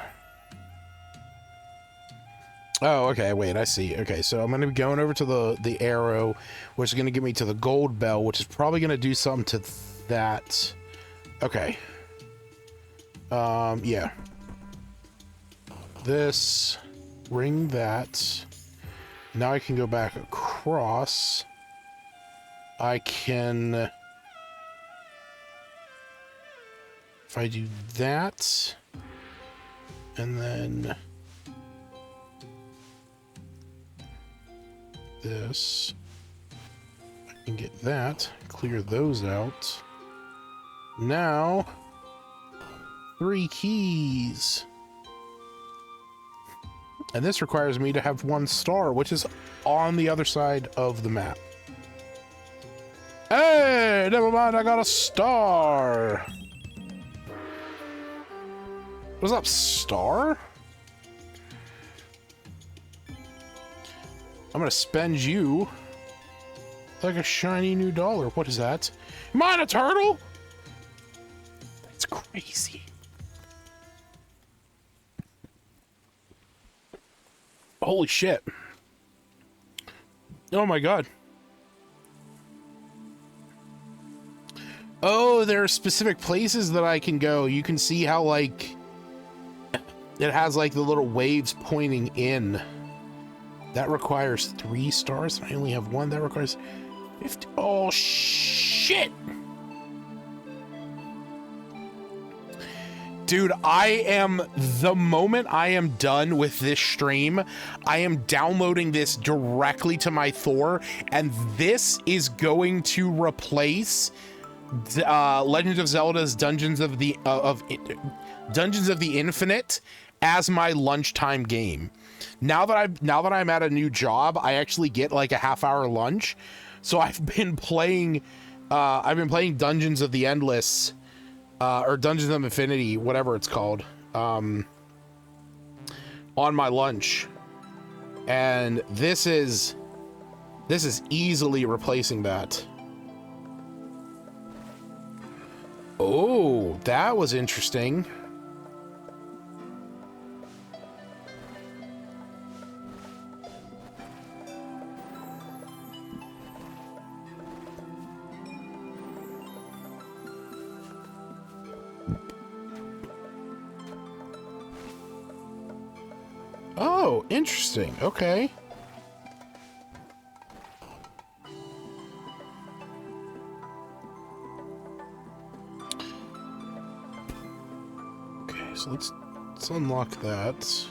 Oh, okay, wait, I see. Okay, so I'm going to be going over to the arrow, which is going to get me to the gold bell, which is probably going to do something to that. Okay. Yeah. This. Ring that. Now I can go back across. I can... if I do that, and then this, I can get that, clear those out. Now, 3 keys. And this requires me to have 1 star, which is on the other side of the map. Hey, never mind, I got a star. What's up, Star? I'm gonna spend you like a shiny new dollar. What is that? Am I a turtle? That's crazy. Holy shit. Oh my god. Oh, there are specific places that I can go. You can see how, like, it has, like, the little waves pointing in. That requires 3 stars. I only have 1. That requires 50. Oh, shit! Dude, the moment I am done with this stream, I am downloading this directly to my Thor, and this is going to replace Legend of Zelda's Dungeons of the Infinite as my lunchtime game. Now that I'm at a new job, I actually get like a half-hour lunch, so I've been playing Dungeons of the Endless. Or Dungeons of Infinity, whatever it's called, on my lunch. And this is easily replacing that. Oh, that was interesting. Oh, interesting. Okay. Okay, so let's unlock that.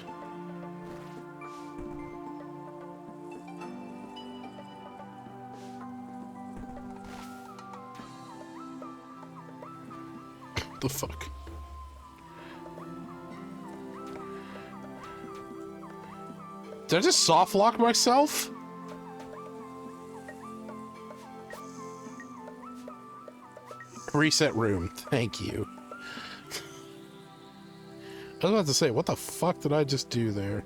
The fuck? Did I just soft lock myself? Reset room. Thank you. I was about to say, what the fuck did I just do there?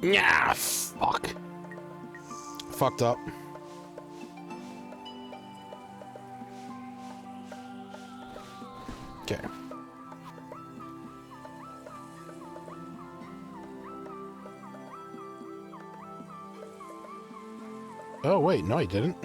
Yeah, fuck. Fucked up. Okay. Oh, wait, no, I didn't.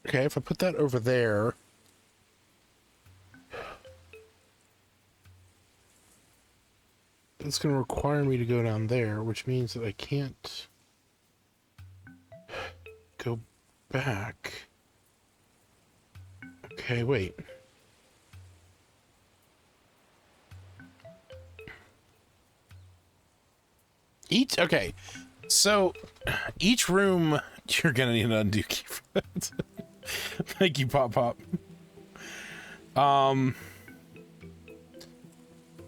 Okay, if I put that over there, it's going to require me to go down there, which means that I can't go back. Okay, wait. Okay, so each room, you're going to need an undo key for that. Thank you, Pop Pop.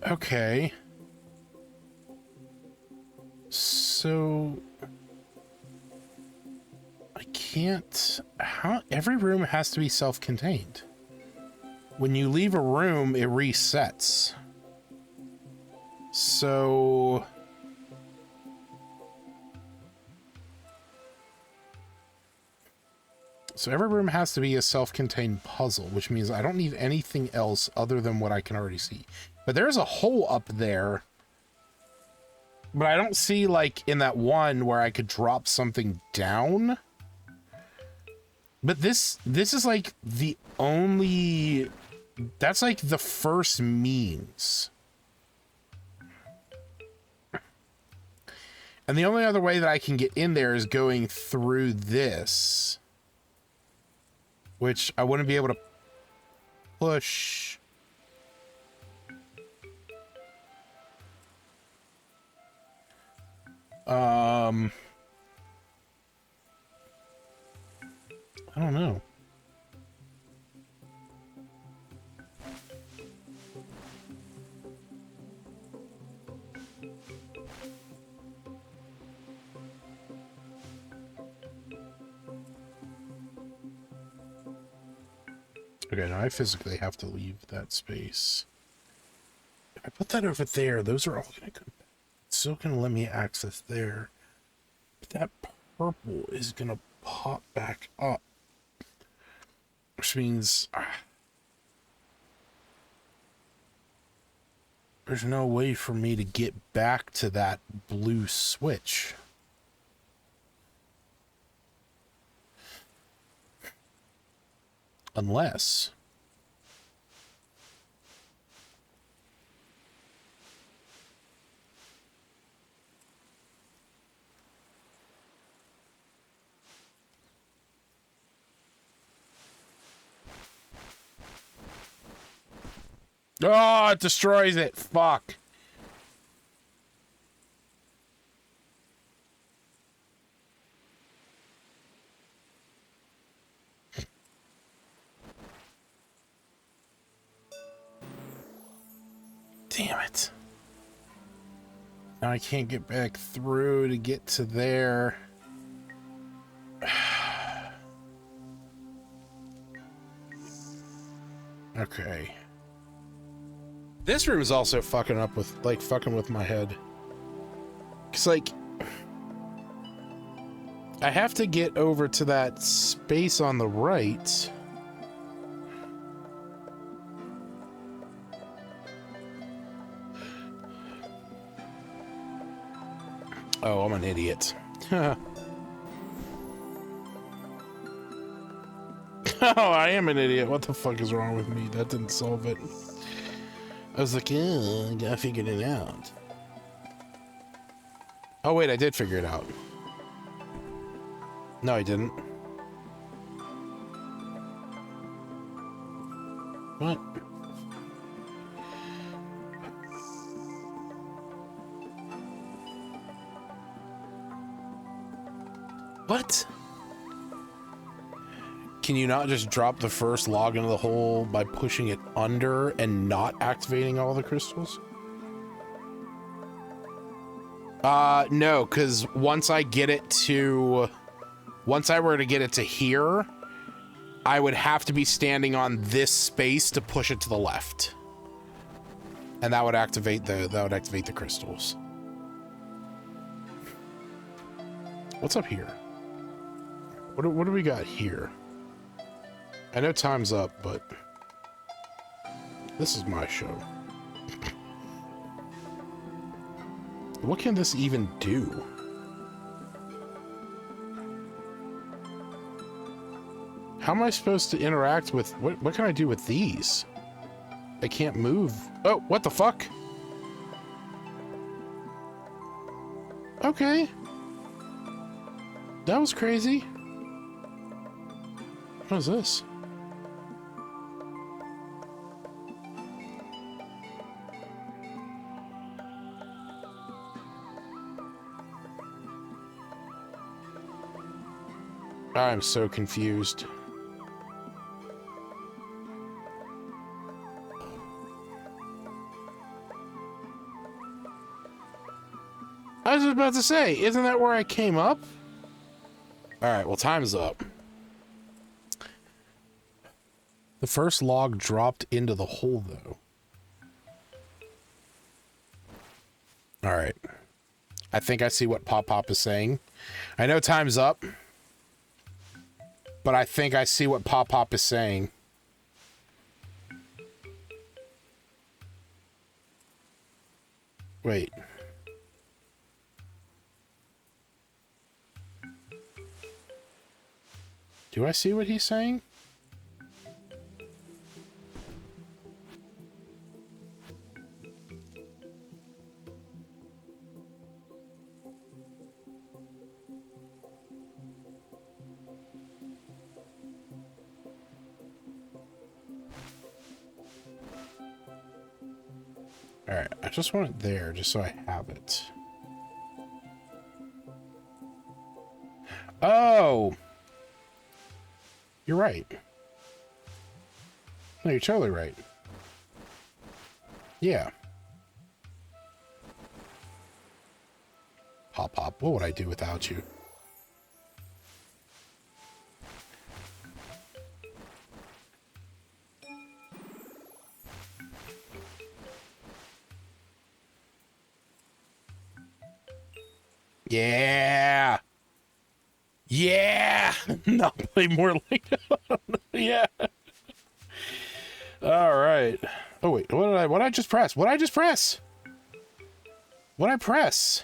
Okay. So I can't, every room has to be self-contained. When you leave a room, it resets. So every room has to be a self-contained puzzle, which means I don't need anything else other than what I can already see. But there's a hole up there, but I don't see, like, in that one where I could drop something down. But this is like the only... That's like the first means. And the only other way that I can get in there is going through this. Which I wouldn't be able to push. I don't know. Okay, now I physically have to leave that space. If I put that over there, those are all gonna come back. It's still gonna let me access there. But that purple is gonna pop back up. Which means there's no way for me to get back to that blue switch. Unless... Oh, it destroys it. Fuck. Damn it. Now I can't get back through to get to there. Okay. This room is also fucking up with, like, fucking with my head. Cause, like, I have to get over to that space on the right. Oh, I'm an idiot. Oh, I am an idiot. What the fuck is wrong with me? That didn't solve it. I was like, I gotta figure it out. Oh, wait, I did figure it out. No, I didn't. What? What? Can you not just drop the first log into the hole by pushing it under and not activating all the crystals? No, because once I get it to... Once I were to get it to here, I would have to be standing on this space to push it to the left. And that would activate the crystals. What's up here? What do we got here? I know time's up, but this is my show. What can this even do? How am I supposed to interact with... What can I do with these? I can't move. Oh, what the fuck? Okay. That was crazy. What is this? I'm so confused. I was just about to say, isn't that where I came up? Alright, well, time's up. The first log dropped into the hole, though. Alright. I think I see what Pop Pop is saying. I know time's up, but I think I see what Pop Pop is saying. Wait. Do I see what he's saying? All right, I just want it there just so I have it. Oh, you're right. No, you're totally right. Yeah. Hop hop, what would I do without you? Yeah. Yeah. Not play more Lingo. Yeah. All right. Oh wait, what did I just press? What did I just press? What did I press?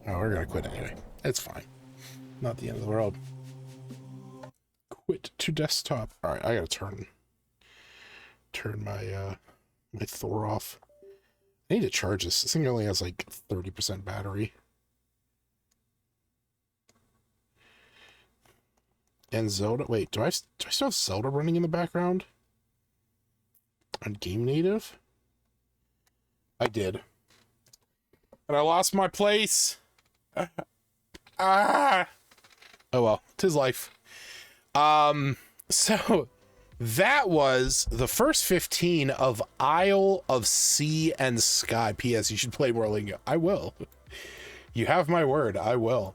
Oh, we're gonna quit anyway. It's fine. Not the end of the world. Quit to desktop. All right, I gotta turn my my Thor off. I need to charge this. This thing only has like 30% battery. And Zelda. Wait, do I still have Zelda running in the background? On Game Native? I did. And I lost my place. Ah. Oh well, 'tis life. So that was the first 15 of Isle of Sea and Sky. P.S. You should play more Lingo. I will. You have my word. I will.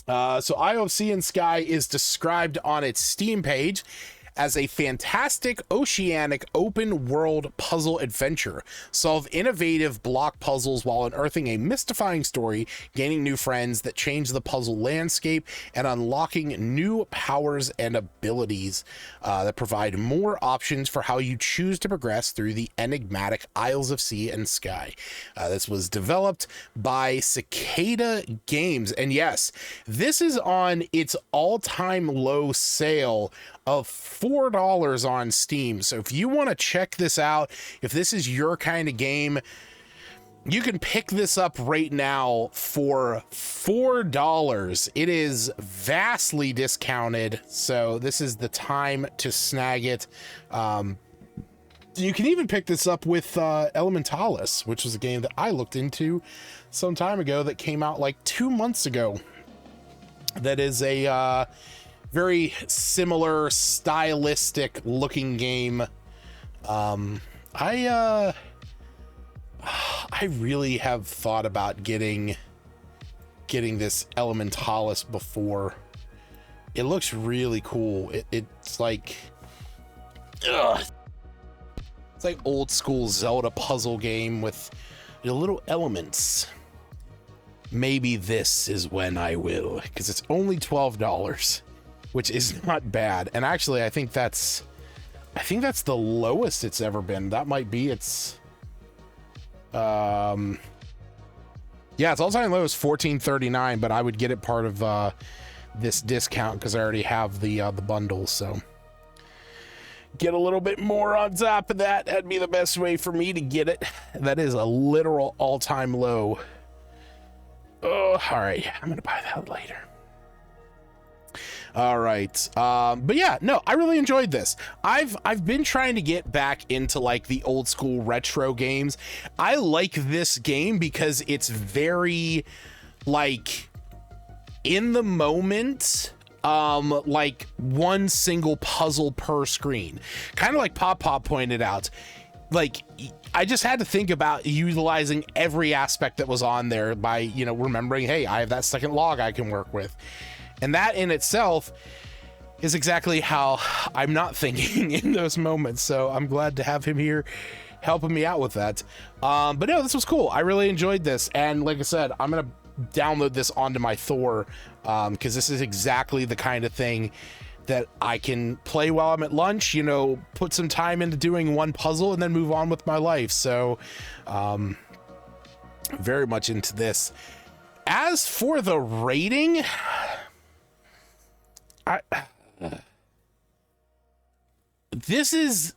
So Isle of Sea and Sky is described on its Steam page as a fantastic oceanic open world puzzle adventure. Solve innovative block puzzles while unearthing a mystifying story, gaining new friends that change the puzzle landscape, and unlocking new powers and abilities that provide more options for how you choose to progress through the enigmatic Isles of Sea and Sky. This was developed by Cicada Games, and yes, this is on its all-time low sale of $4 on Steam. So if you want to check this out, if this is your kind of game, you can pick this up right now for $4. It is vastly discounted, so this is the time to snag it. You can even pick this up with Elementalis, which was a game that I looked into some time ago that came out like 2 months ago. That is a very similar stylistic looking game. I really have thought about getting this Elementalis before. It looks really cool. It's like it's like old school Zelda puzzle game with little elements. Maybe this is when I will, because it's only $12. Which is not bad. And actually, I think that's the lowest it's ever been. That might be its yeah, its all-time low is $14.39, but I would get it part of this discount because I already have the bundle, so get a little bit more on top of that. That'd be the best way for me to get it. That is a literal all-time low. Oh, all right, I'm gonna buy that later. All right. But yeah, no, I really enjoyed this. I've been trying to get back into like the old school retro games. I like this game because it's very like in the moment, like one single puzzle per screen, kind of like Pop pointed out. Like I just had to think about utilizing every aspect that was on there by, you know, remembering, hey, I have that second log I can work with. And that in itself is exactly how I'm not thinking in those moments. So I'm glad to have him here helping me out with that. But no, this was cool. I really enjoyed this. And like I said, I'm going to download this onto my Thor because this is exactly the kind of thing that I can play while I'm at lunch, you know, put some time into doing one puzzle and then move on with my life. So very much into this. As for the rating, this is,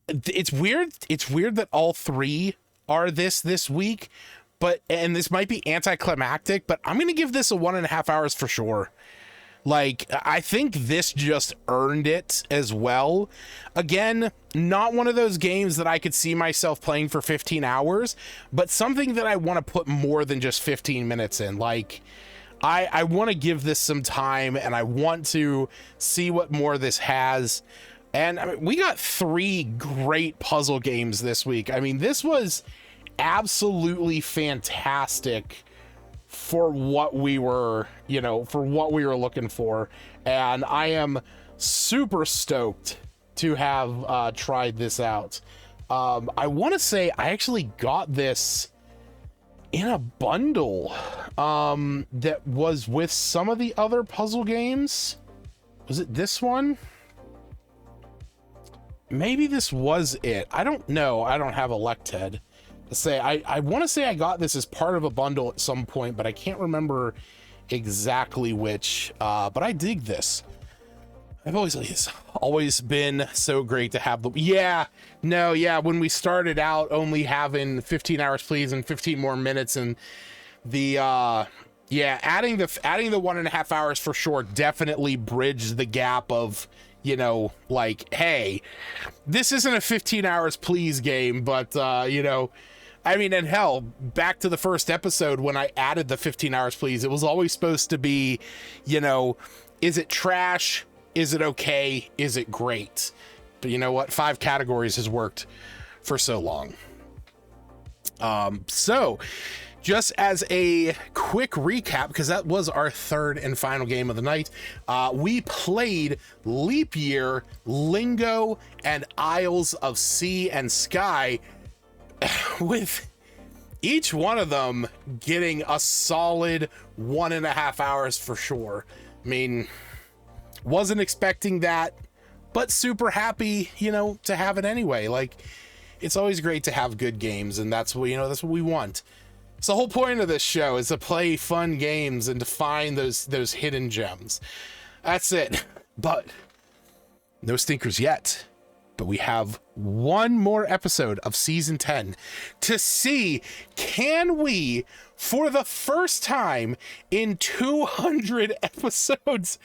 it's weird. It's weird that all three are this week, and this might be anticlimactic, but I'm going to give this a 1.5 hours for sure. Like, I think this just earned it as well. Again, not one of those games that I could see myself playing for 15 hours, but something that I want to put more than just 15 minutes in. Like, I want to give this some time, and I want to see what more this has. And I mean, we got 3 great puzzle games this week. I mean, this was absolutely fantastic for what we were, looking for. And I am super stoked to have tried this out. I want to say I actually got this in a bundle that was with some of the other puzzle games. Was it this one? Maybe this was it. I don't know. I don't have a Lected. I want to say I got this as part of a bundle at some point, but I can't remember exactly which. But I dig this. It's always been so great to have when we started out only having 15 hours please and 15 more minutes, and the adding the 1.5 hours for sure definitely bridged the gap of, like, hey, this isn't a 15 hours please game, but I mean, and hell, back to the first episode when I added the 15 hours please, it was always supposed to be, is it trash? Is it okay? Is it great? But you know what? 5 categories has worked for so long. So just as a quick recap, because that was our third and final game of the night, we played Leap Year, Lingo, and Isles of Sea and Sky, with each one of them getting a solid 1.5 hours for sure. I mean, wasn't expecting that, but super happy, to have it anyway. Like, it's always great to have good games, and that's what, that's what we want. So the whole point of this show is to play fun games and to find those hidden gems. That's it. But no stinkers yet. But we have one more episode of season 10 to see, can we, for the first time in 200 episodes,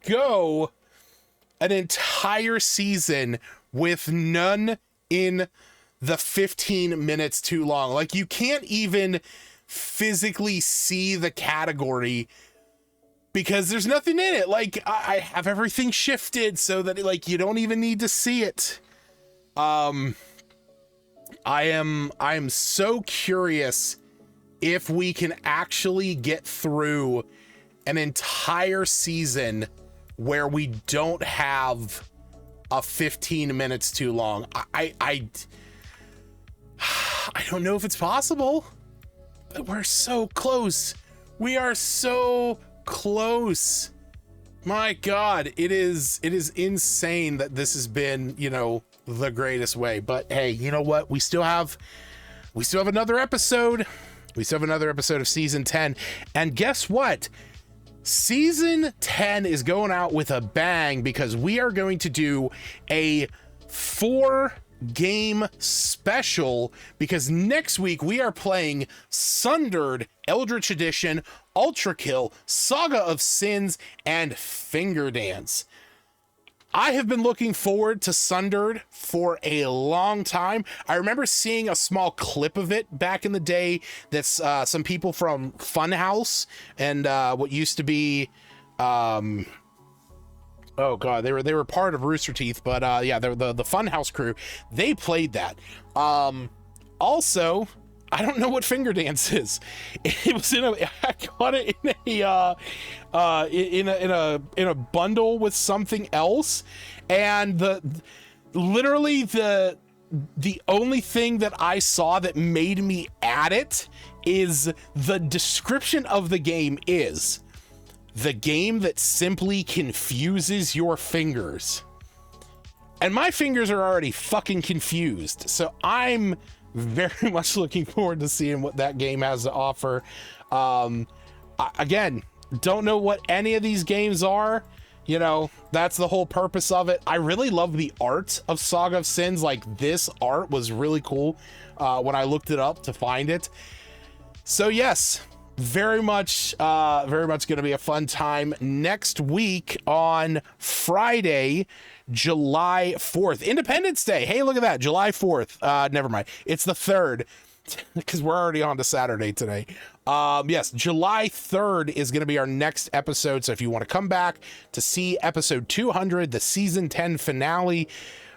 go an entire season with none in the 15 minutes too long. Like, you can't even physically see the category because there's nothing in it. Like, I have everything shifted so that, like, you don't even need to see it. I am so curious if we can actually get through an entire season where we don't have a 15 minutes too long. I don't know if it's possible, but we're so close. We are so close. My God, it is insane that this has been, the greatest way. But hey, you know what? We still have another episode. We still have another episode of season 10. And guess what? Season 10 is going out with a bang because we are going to do a 4-game special, because next week we are playing Sundered, Eldritch Edition, Ultra Kill, Saga of Sins, and Finger Dance. I have been looking forward to Sundered for a long time. I remember seeing a small clip of it back in the day that's some people from Funhouse and what used to be oh God, they were part of Rooster Teeth, but yeah, they're the Funhouse crew. They played that. Also, I don't know what Finger Dance is. It was I got it in a bundle with something else, and literally the only thing that I saw that made me add it is the description of the game is the game that simply confuses your fingers. And my fingers are already fucking confused, so I'm very much looking forward to seeing what that game has to offer. Again, don't know what any of these games are, You know, that's the whole purpose of it. I really love the art of Saga of Sins. Like, this art was really cool when I looked it up to find it. So yes, very much going to be a fun time next week on Friday, July 4th, Independence Day. Hey, look at that, July 4th. Never mind, it's the 3rd because we're already on to Saturday today. Yes, July 3rd is going to be our next episode. So if you want to come back to see episode 200, the season 10 finale,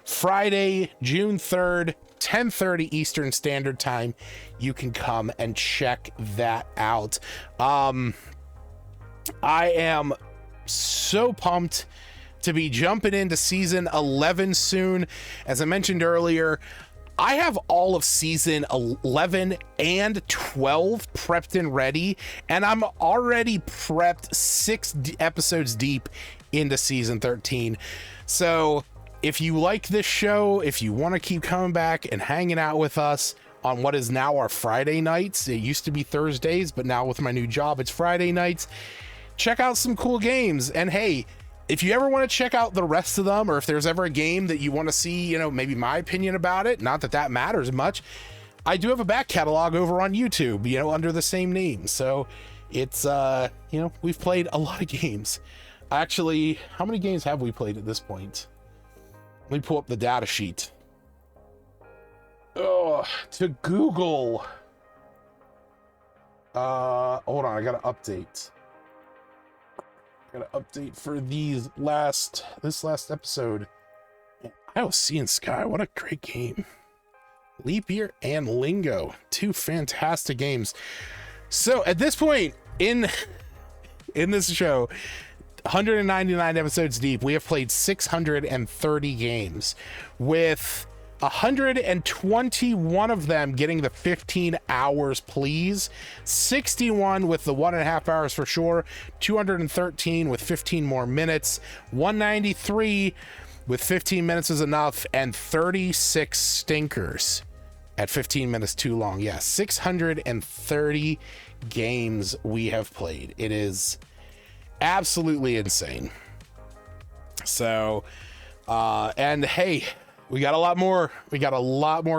Friday, June 3rd, 10:30 Eastern Standard Time, you can come and check that out. I am so pumped to be jumping into season 11 soon. As I mentioned earlier, I have all of season 11 and 12 prepped and ready, and I'm already prepped 6 episodes deep into season 13. So if you like this show, if you want to keep coming back and hanging out with us on what is now our Friday nights, it used to be Thursdays, but now with my new job, it's Friday nights, check out some cool games. And hey, if you ever want to check out the rest of them, or if there's ever a game that you want to see, you know, maybe my opinion about it, not that that matters much, I do have a back catalog over on YouTube, you know, under the same name. So it's, you know, we've played a lot of games. Actually, how many games have we played at this point? Let me pull up the data sheet. Oh, to Google. Hold on, I gotta update. For this last episode. IOC and Sky, what a great game. Leap Year and Lingo, 2 fantastic games. So at this point in this show, 199 episodes deep, we have played 630 games, with 121 of them getting the 15 hours please, 61 with the 1.5 hours for sure, 213 with 15 more minutes, 193 with 15 minutes is enough, and 36 stinkers at 15 minutes too long. Yeah, 630 games we have played. It is absolutely insane. So and hey, we got a lot more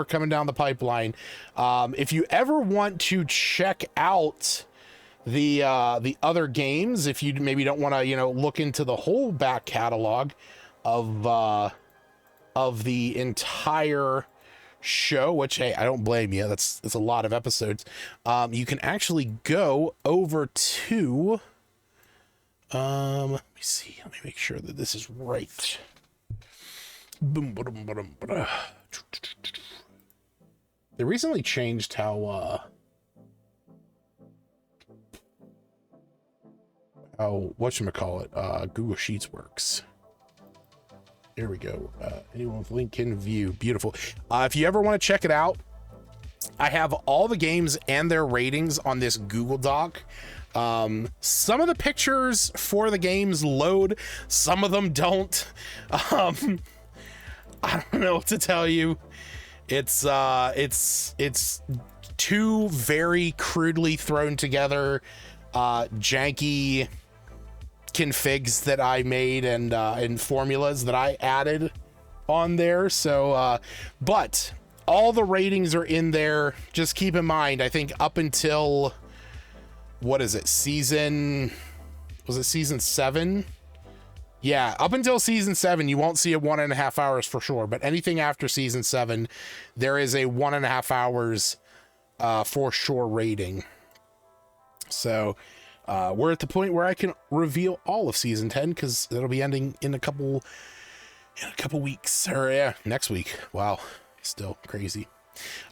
coming down the pipeline. If you ever want to check out the other games, if you maybe don't want to, you know, look into the whole back catalog of the entire show, which, hey, I don't blame you, it's a lot of episodes. You can actually go over to let me see, let me make sure that this is right. They recently changed how whatchamacallit, Google Sheets works. There we go. Anyone with link in view, beautiful. If you ever want to check it out, I have all the games and their ratings on this Google Doc. Some of the pictures for the games load, some of them don't. I don't know what to tell you. It's 2 very crudely thrown together janky configs that I made and formulas that I added on there. So but all the ratings are in there. Just keep in mind, I think up until, what is it, season 7? Yeah, up until season 7, you won't see a 1.5 hours for sure, but anything after season 7, there is a 1.5 hours for sure rating. So we're at the point where I can reveal all of season 10, because it'll be ending in a couple weeks, or yeah, next week. Wow, still crazy.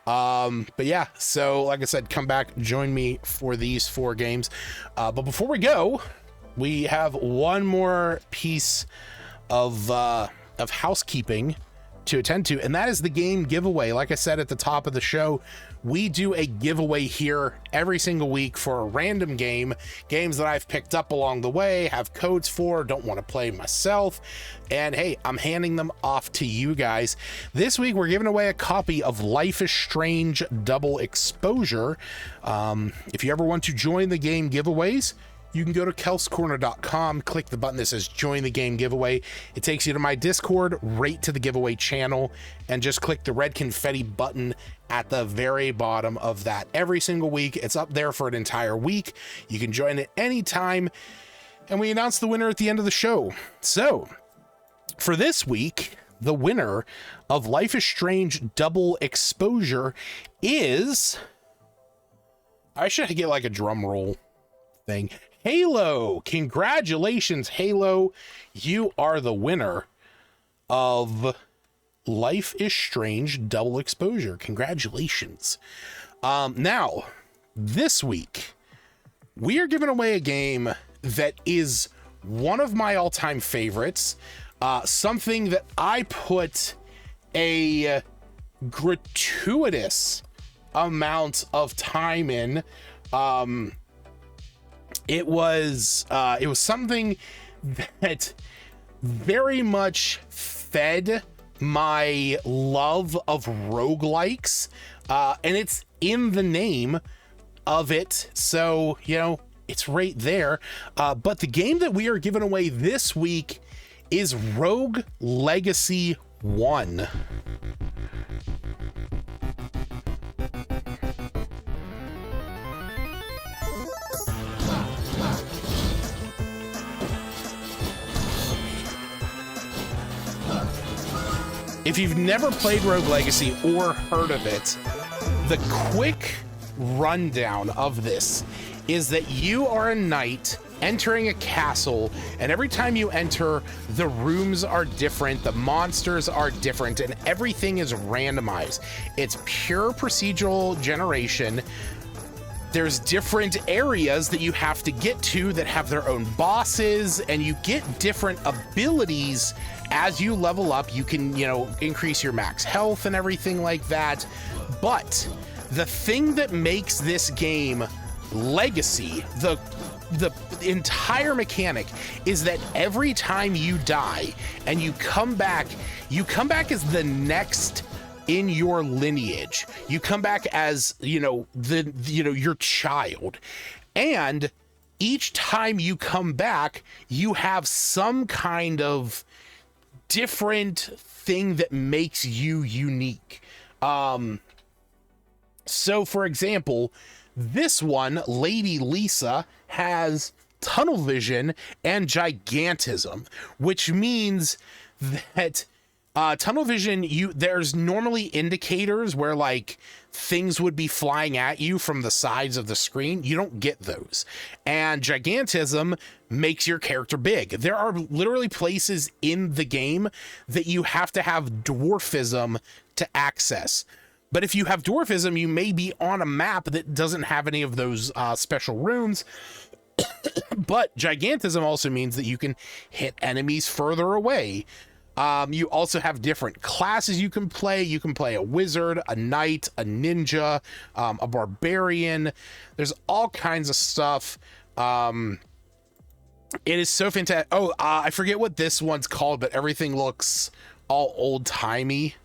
But yeah, so like I said, come back, join me for these 4 games. But before we go, we have one more piece of housekeeping to attend to, and that is the game giveaway. Like I said at the top of the show, we do a giveaway here every single week for a random games that I've picked up along the way, have codes for, don't want to play myself, and hey, I'm handing them off to you guys. This week we're giving away a copy of Life is Strange Double Exposure. If you ever want to join the game giveaways, you can go to kelscorner.com, click the button that says join the game giveaway. It takes you to my Discord, right to the giveaway channel, and just click the red confetti button at the very bottom of that. Every single week, it's up there for an entire week. You can join at any time, and we announce the winner at the end of the show. So, for this week, the winner of Life is Strange Double Exposure is... I should get like a drum roll thing. Halo! Congratulations, Halo. You are the winner of Life is Strange Double Exposure. Congratulations. Now, this week, we are giving away a game that is one of my all-time favorites. Something that I put a gratuitous amount of time in. It was something that very much fed my love of roguelikes, and it's in the name of it, so you know it's right there. But the game that we are giving away this week is Rogue Legacy 1. If you've never played Rogue Legacy or heard of it, the quick rundown of this is that you are a knight entering a castle, and every time you enter, the rooms are different, the monsters are different, and everything is randomized. It's pure procedural generation. There's different areas that you have to get to that have their own bosses, and you get different abilities as you level up. You can, you know, increase your max health and everything like that. But the thing that makes this game Legacy, the entire mechanic, is that every time you die and you come back as the next in your lineage. You come back as, you know, your child. And each time you come back, you have some kind of different thing that makes you unique. So for example, this one, Lady Lisa, has tunnel vision and gigantism, which means that tunnel vision, there's normally indicators where like things would be flying at you from the sides of the screen. You don't get those. And gigantism makes your character big. There are literally places in the game that you have to have dwarfism to access. But if you have dwarfism, you may be on a map that doesn't have any of those special rooms. But gigantism also means that you can hit enemies further away. You also have different classes you can play. You can play a wizard, a knight, a ninja, a barbarian. There's all kinds of stuff. It is so fantastic. Oh, I forget what this one's called, but everything looks all old-timey.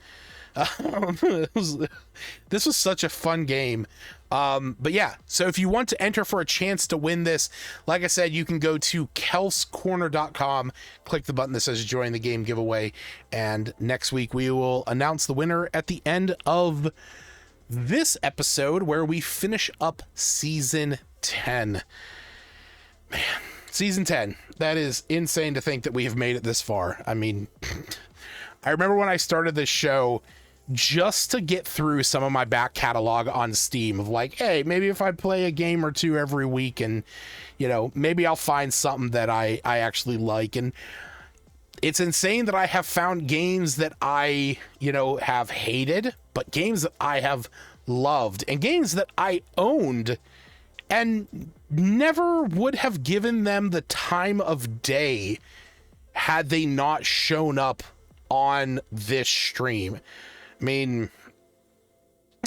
This was such a fun game. But yeah, so if you want to enter for a chance to win this, like I said, you can go to kelscorner.com, click the button that says join the game giveaway, and next week we will announce the winner at the end of this episode where we finish up season 10. Man, season 10. That is insane to think that we have made it this far. I mean, I remember when I started this show, just to get through some of my back catalog on Steam of like, hey, maybe if I play a game or two every week and, you know, maybe I'll find something that I actually like. And it's insane that I have found games that I, you know, have hated, but games that I have loved and games that I owned and never would have given them the time of day had they not shown up on this stream. I mean,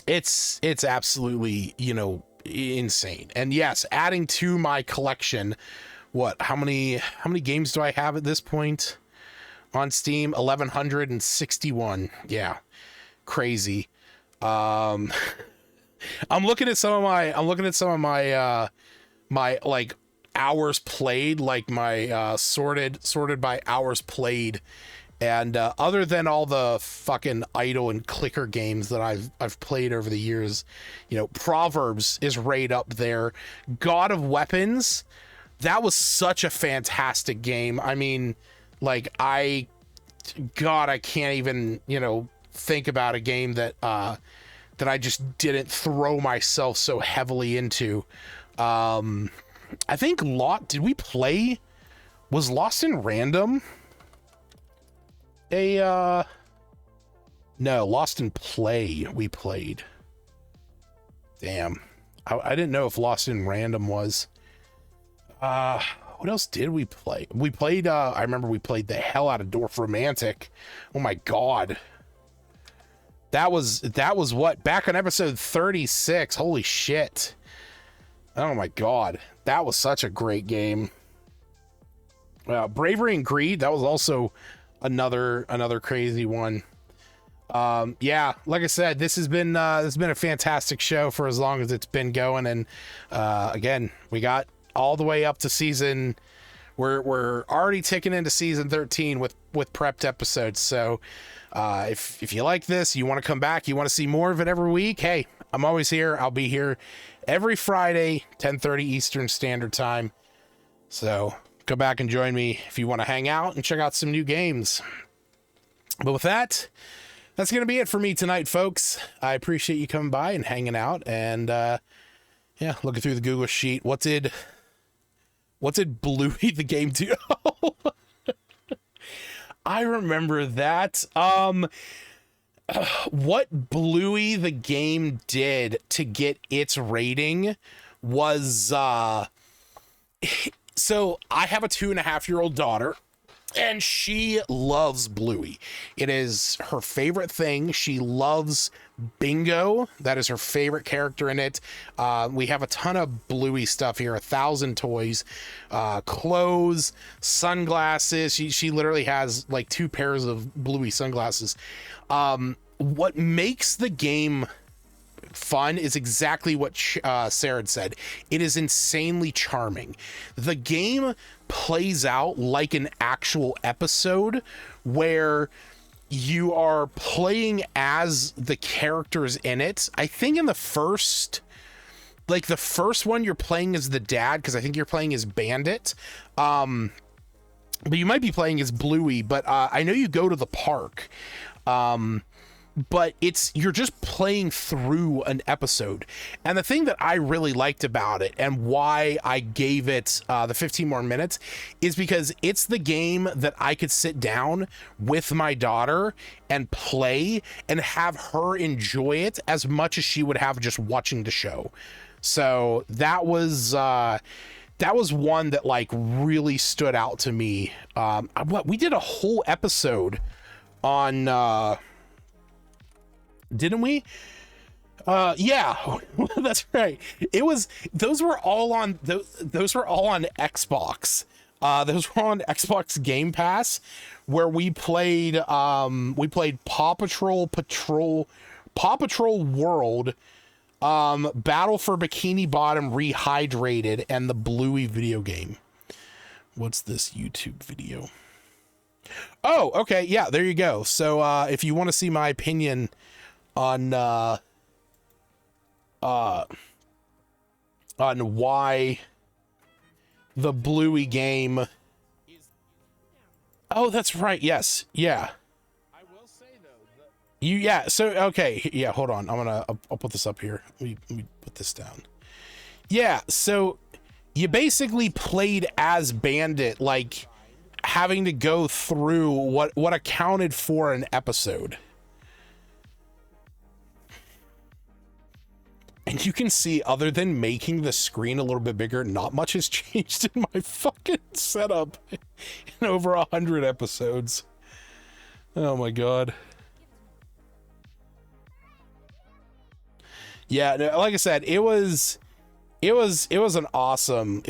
it's absolutely, you know, insane. And yes, adding to my collection, how many games do I have at this point on Steam? 1161. Yeah. Crazy. I'm looking at some of my my like hours played, like my sorted by hours played. And other than all the fucking idle and clicker games that I've played over the years, you know, Proverbs is right up there. God of Weapons, that was such a fantastic game. I mean, like, I can't even, you know, think about a game that that I just didn't throw myself so heavily into. I think was Lost in Random no, Lost in Play we played. Damn. I didn't know if Lost in Random was. What else did we play? We played, I remember we played the hell out of Dwarf Romantic. Oh my God. That was what? Back on episode 36. Holy shit. Oh my God. That was such a great game. Bravery and Greed, that was also another crazy one. Yeah, like I said, this has been a fantastic show for as long as it's been going, and again, we got all the way up to season. We're already ticking into season 13 with prepped episodes. So if you like this, you want to come back, you want to see more of it every week, hey, I'm always here. I'll be here every Friday, 10:30 Eastern Standard Time. So go back and join me if you want to hang out and check out some new games. But with that, that's going to be it for me tonight, folks. I appreciate you coming by and hanging out, and yeah, looking through the Google sheet. What did Bluey the game do? I remember that. What Bluey the game did to get its rating was so I have a 2.5-year-old daughter, and she loves Bluey. It is her favorite thing. She loves Bingo. That is her favorite character in it. We have a ton of Bluey stuff here, 1,000 toys, clothes, sunglasses. She literally has like 2 pairs of Bluey sunglasses. What makes the game fun is exactly what Sarah had said. It is insanely charming. The game plays out like an actual episode where you are playing as the characters in it. I think in the first one you're playing as the dad, because I think you're playing as Bandit. But you might be playing as Bluey, but I know you go to the park. But you're just playing through an episode. And the thing that I really liked about it, and why I gave it the 15 more minutes, is because it's the game that I could sit down with my daughter and play and have her enjoy it as much as she would have just watching the show. So that was one that like really stood out to me. We did a whole episode on didn't we? Yeah, that's right. Those were all on Xbox. Those were on Xbox Game Pass, where we played Paw Patrol World, Battle for Bikini Bottom Rehydrated, and the Bluey video game. What's this YouTube video? Oh, okay, yeah, there you go. So if you want to see my opinion on why the Bluey game. Oh, that's right. Yes. Yeah. I will say though, so okay. Yeah, hold on. I'll put this up here. Let me put this down. Yeah, so you basically played as Bandit, like having to go through what accounted for an episode. And you can see, other than making the screen a little bit bigger, not much has changed in my fucking setup in over 100 episodes. Oh my God. Yeah, no, like I said, it was an awesome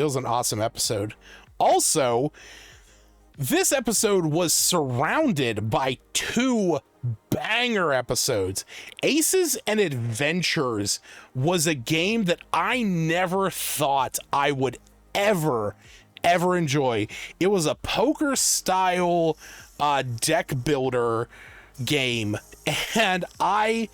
episode. Also, this episode was surrounded by 2 banger episodes. Aces and Adventures was a game that I never thought I would ever enjoy. It was a poker style deck builder game, and I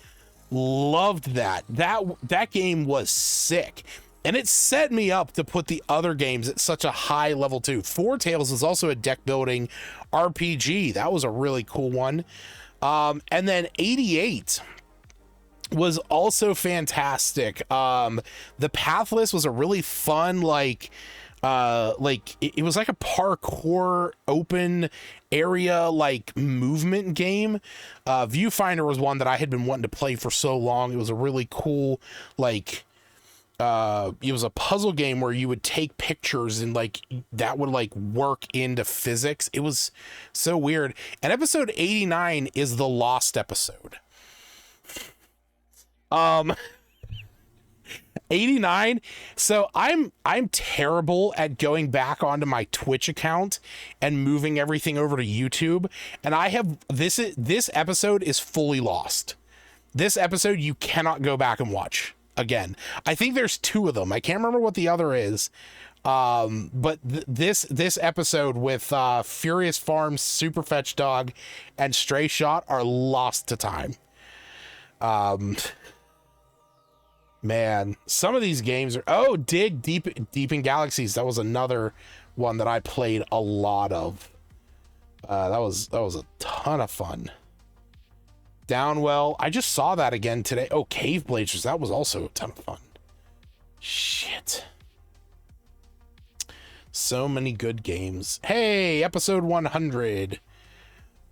loved that game was sick, and it set me up to put the other games at such a high level too. Four Tales is also a deck building RPG. That was a really cool one. And then 88 was also fantastic. The Pathless was a really fun, it was like a parkour open area, like movement game. Viewfinder was one that I had been wanting to play for so long. It was a really cool, it was a puzzle game where you would take pictures and that would work into physics. It was so weird. And episode 89 is the lost episode. 89. So I'm terrible at going back onto my Twitch account and moving everything over to YouTube. And I have this episode is fully lost. This episode you cannot go back and watch again. I think there's two of them. I can't remember what the other is. But this episode with Furious Farms, Super Fetch Dog, and Stray Shot are lost to time. Man, some of these games are Dig Deep in Galaxies. That was another one that I played a lot of. That was a ton of fun. Downwell, I just saw that again today. Oh, Cave Blazers, that was also a ton of fun. Shit. So many good games. Hey, episode 100.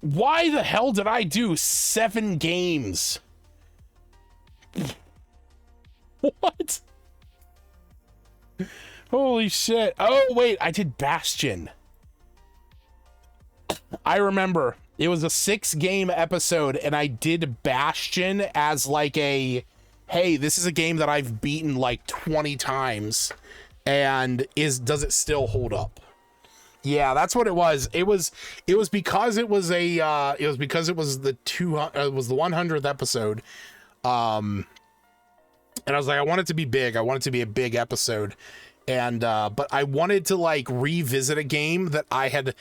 Why the hell did I do 7 games? What? Holy shit. Oh, wait, I did Bastion. I remember. It was a 6-game episode, and I did Bastion as hey, this is a game that I've beaten 20 times, and does it still hold up? Yeah, that's what it was. It was because it was the 100th episode. And I was like, I want it to be big. I want it to be a big episode. And, but I wanted to revisit a game that I had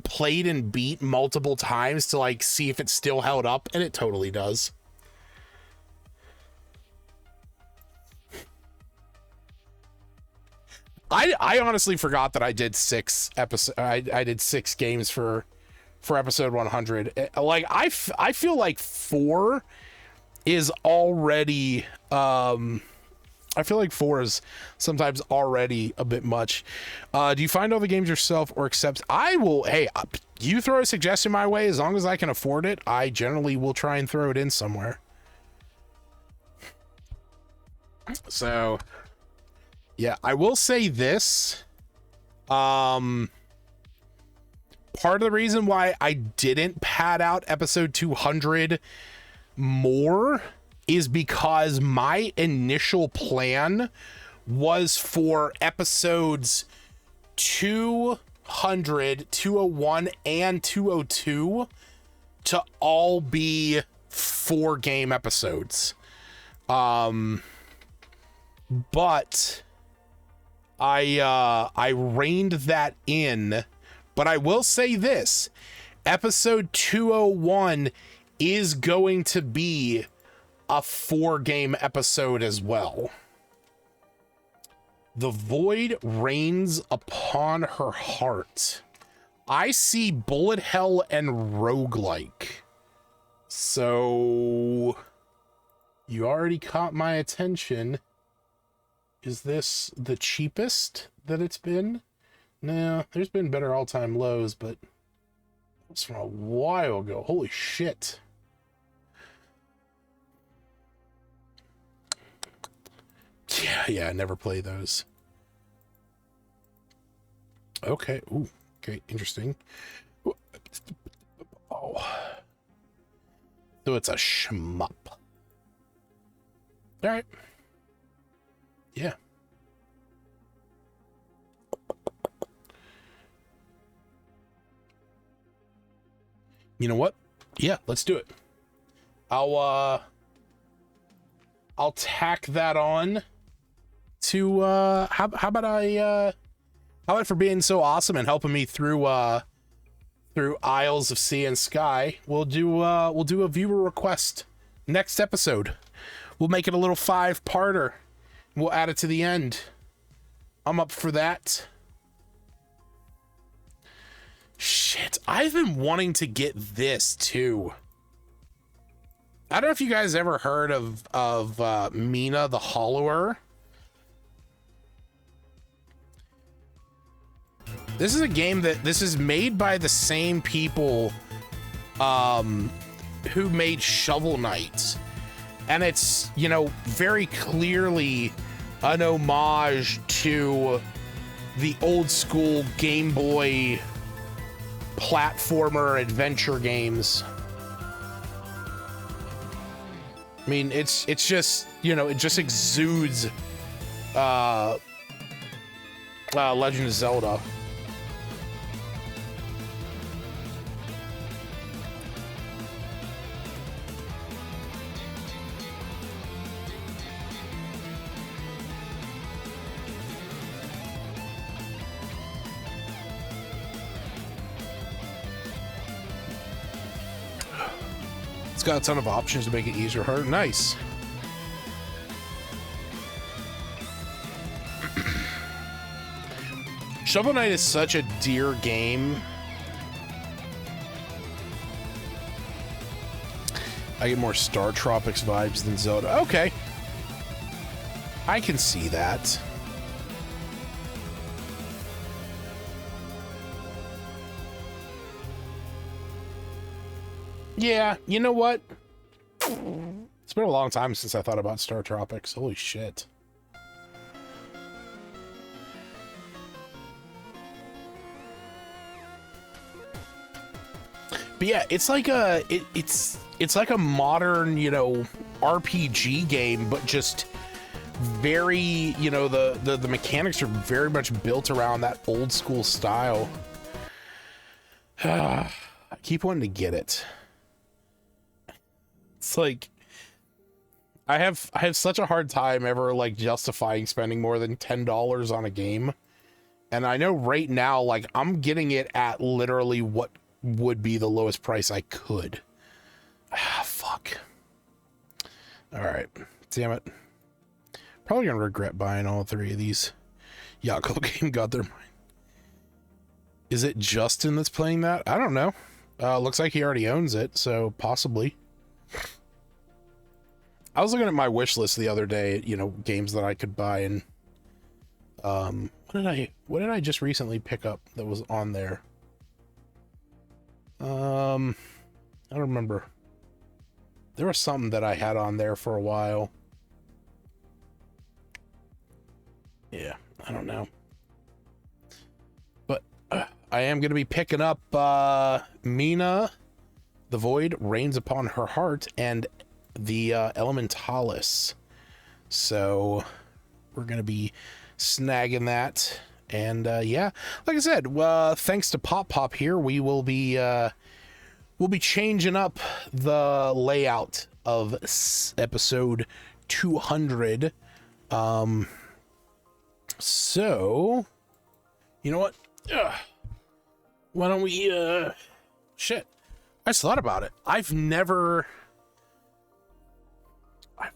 played and beat multiple times to see if it still held up. And it totally does. I honestly forgot that I did 6 episodes. I did 6 games for episode 100. I feel like 4 is already I feel like 4 is sometimes already a bit much. Do you find all the games yourself or accept? I will. Hey, you throw a suggestion my way, as long as I can afford it, I generally will try and throw it in somewhere. So yeah, I will say this. Part of the reason why I didn't pad out episode 200 more is because my initial plan was for episodes 200, 201, and 202 to all be 4-game episodes. But I reined that in. But I will say this, episode 201 is going to be a 4-game episode as well. The void reigns upon her heart. I see bullet hell and roguelike. So you already caught my attention. Is this the cheapest that it's been? No, there's been better all-time lows, but it's from a while ago. Holy shit. Yeah, I never play those. Okay. Ooh, okay, interesting. Oh. So it's a shmup. All right. Yeah. You know what? Yeah, let's do it. I'll tack that on to how about I How about for being so awesome and helping me through Isles of Sea and Sky. We'll do a viewer request next episode. We'll make it a little 5-parter. We'll add it to the end. I'm up for that. Shit, I've been wanting to get this too. I don't know if you guys ever heard of Mina the Hollower. This is a game this is made by the same people who made Shovel Knight. And it's, you know, very clearly an homage to the old school Game Boy platformer adventure games. I mean, it's just, you know, it just exudes Legend of Zelda. It's got a ton of options to make it easier or harder. Nice. Shovel Knight is such a dear game. I get more Star Tropics vibes than Zelda. Okay. I can see that. Yeah, you know what? It's been a long time since I thought about Star Tropics. Holy shit. But yeah, it's like it's like a modern, you know, RPG game, but just very, you know, the mechanics are very much built around that old school style. I keep wanting to get it. It's like I have such a hard time ever like justifying spending more than $10 on a game. And I know right now, like, I'm getting it at literally what would be the lowest price I could. Ah, fuck. All right. Damn it. Probably gonna regret buying all 3 of these. Yako Game got their mind. Is it Justin that's playing that? I don't know. Looks like he already owns it, so possibly. I was looking at my wish list the other day, you know, games that I could buy, and what did I just recently pick up that was on there? I don't remember. There was something that I had on there for a while. Yeah, I don't know. But I am going to be picking up Mina, The Void Rains Upon Her Heart, and the Elementalis. So we're going to be snagging that. And yeah, like I said, thanks to Pop here, we will be we'll be changing up the layout of episode 200. So you know what? Why don't we shit. I just thought about it. I've never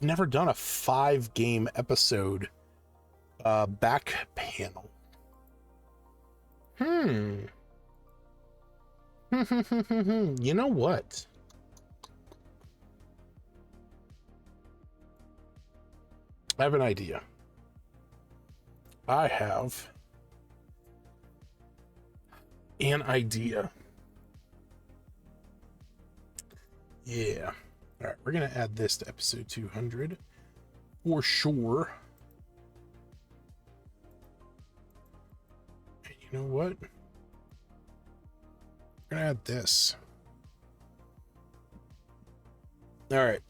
done a 5-game episode back panel. You know what? I have an idea. I have an idea. Yeah. All right, we're going to add this to episode 200 for sure. And you know what? We're going to add this. All right.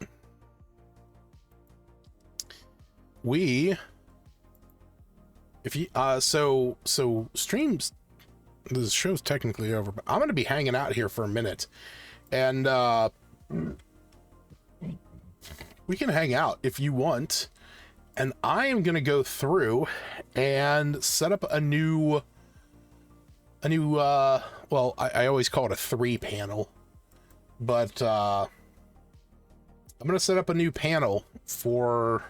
If you, so streams, the show's technically over, but I'm going to be hanging out here for a minute. And, we can hang out if you want, and I am going to go through and set up a new a new, well, I always call it a 3-panel, but I'm going to set up a new panel for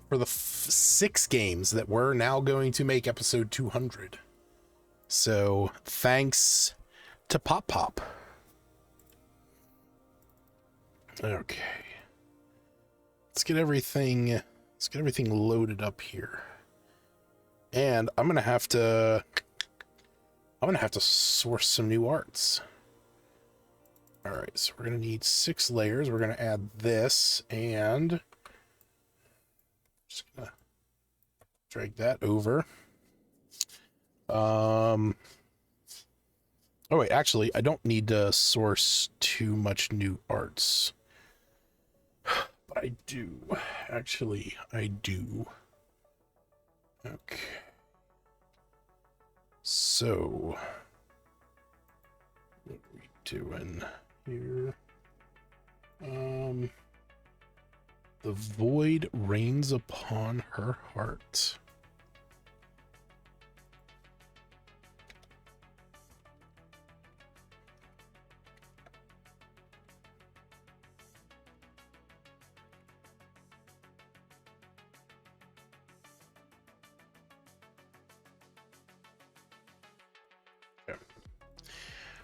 the 6 games that we're now going to make episode 200. So thanks to Pop Pop. Okay. Let's get everything loaded up here. And I'm going to have to source some new arts. All right, so we're going to need 6 layers. We're going to add this, and just going to drag that over. Oh wait, actually, I don't need to source too much new arts. But I do. Actually, I do. Okay. So, what are we doing here? The void rains upon her heart.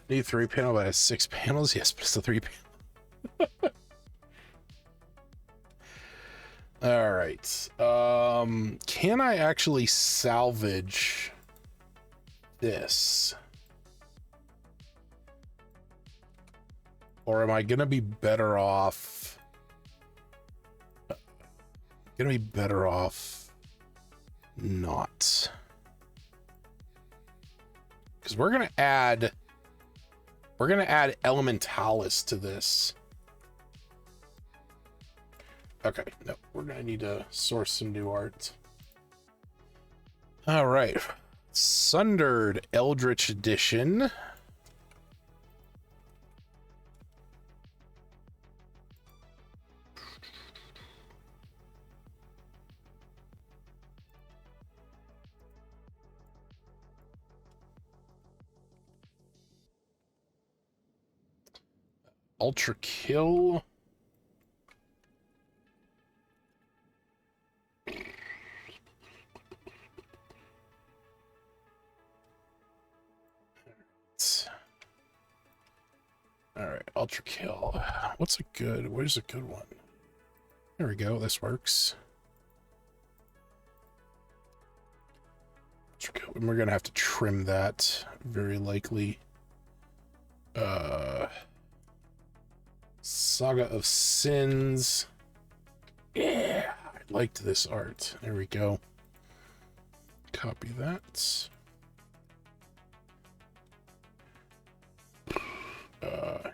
Need 3 panel, but it has 6 panels. Yes, but it's a 3 panel. All right. Can I actually salvage this? Or am I gonna be better off? Not. Because we're gonna add Elementalis to this. Okay, no, we're gonna need to source some new art. All right, Sundered Eldritch Edition. Ultra Kill. All right, Ultra Kill. Where's a good one? There we go. This works. Ultra Kill. And we're gonna have to trim that very likely. Saga of Sins. Yeah, I liked this art. There we go. Copy that.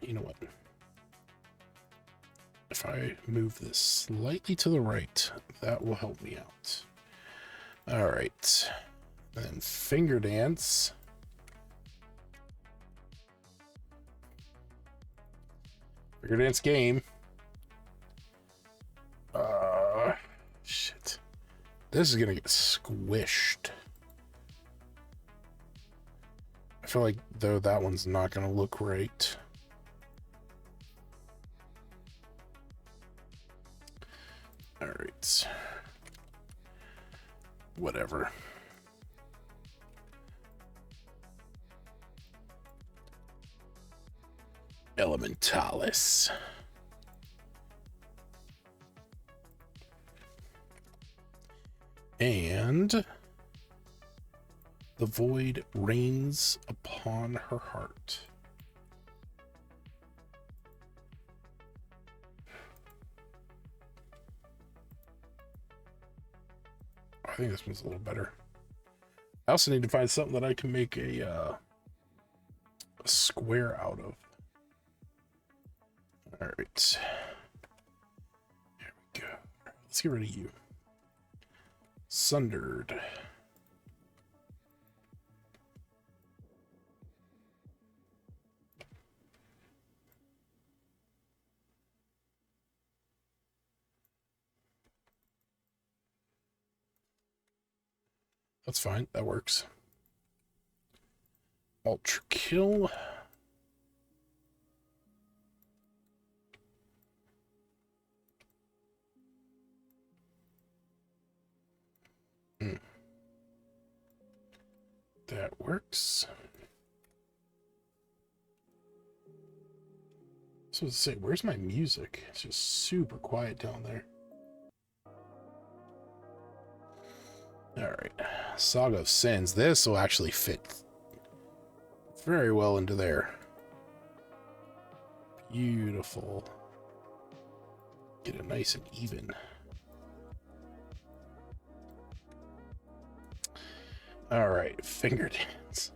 You know what? If I move this slightly to the right, that will help me out. All right. Then Finger Dance. Finger Dance game. Shit. This is gonna get squished. I feel like, though, that one's not gonna look right. All right. Whatever. Elementalis. And the void rains upon her heart. I think this one's a little better. I also need to find something that I can make a square out of. All right. There we go. Let's get rid of you. Sundered. That's fine. That works. Ultra kill. That works. So to say, where's my music? It's just super quiet down there. All right, Saga of Sins. This will actually fit very well into there. Beautiful. Get it nice and even. All right, finger dance.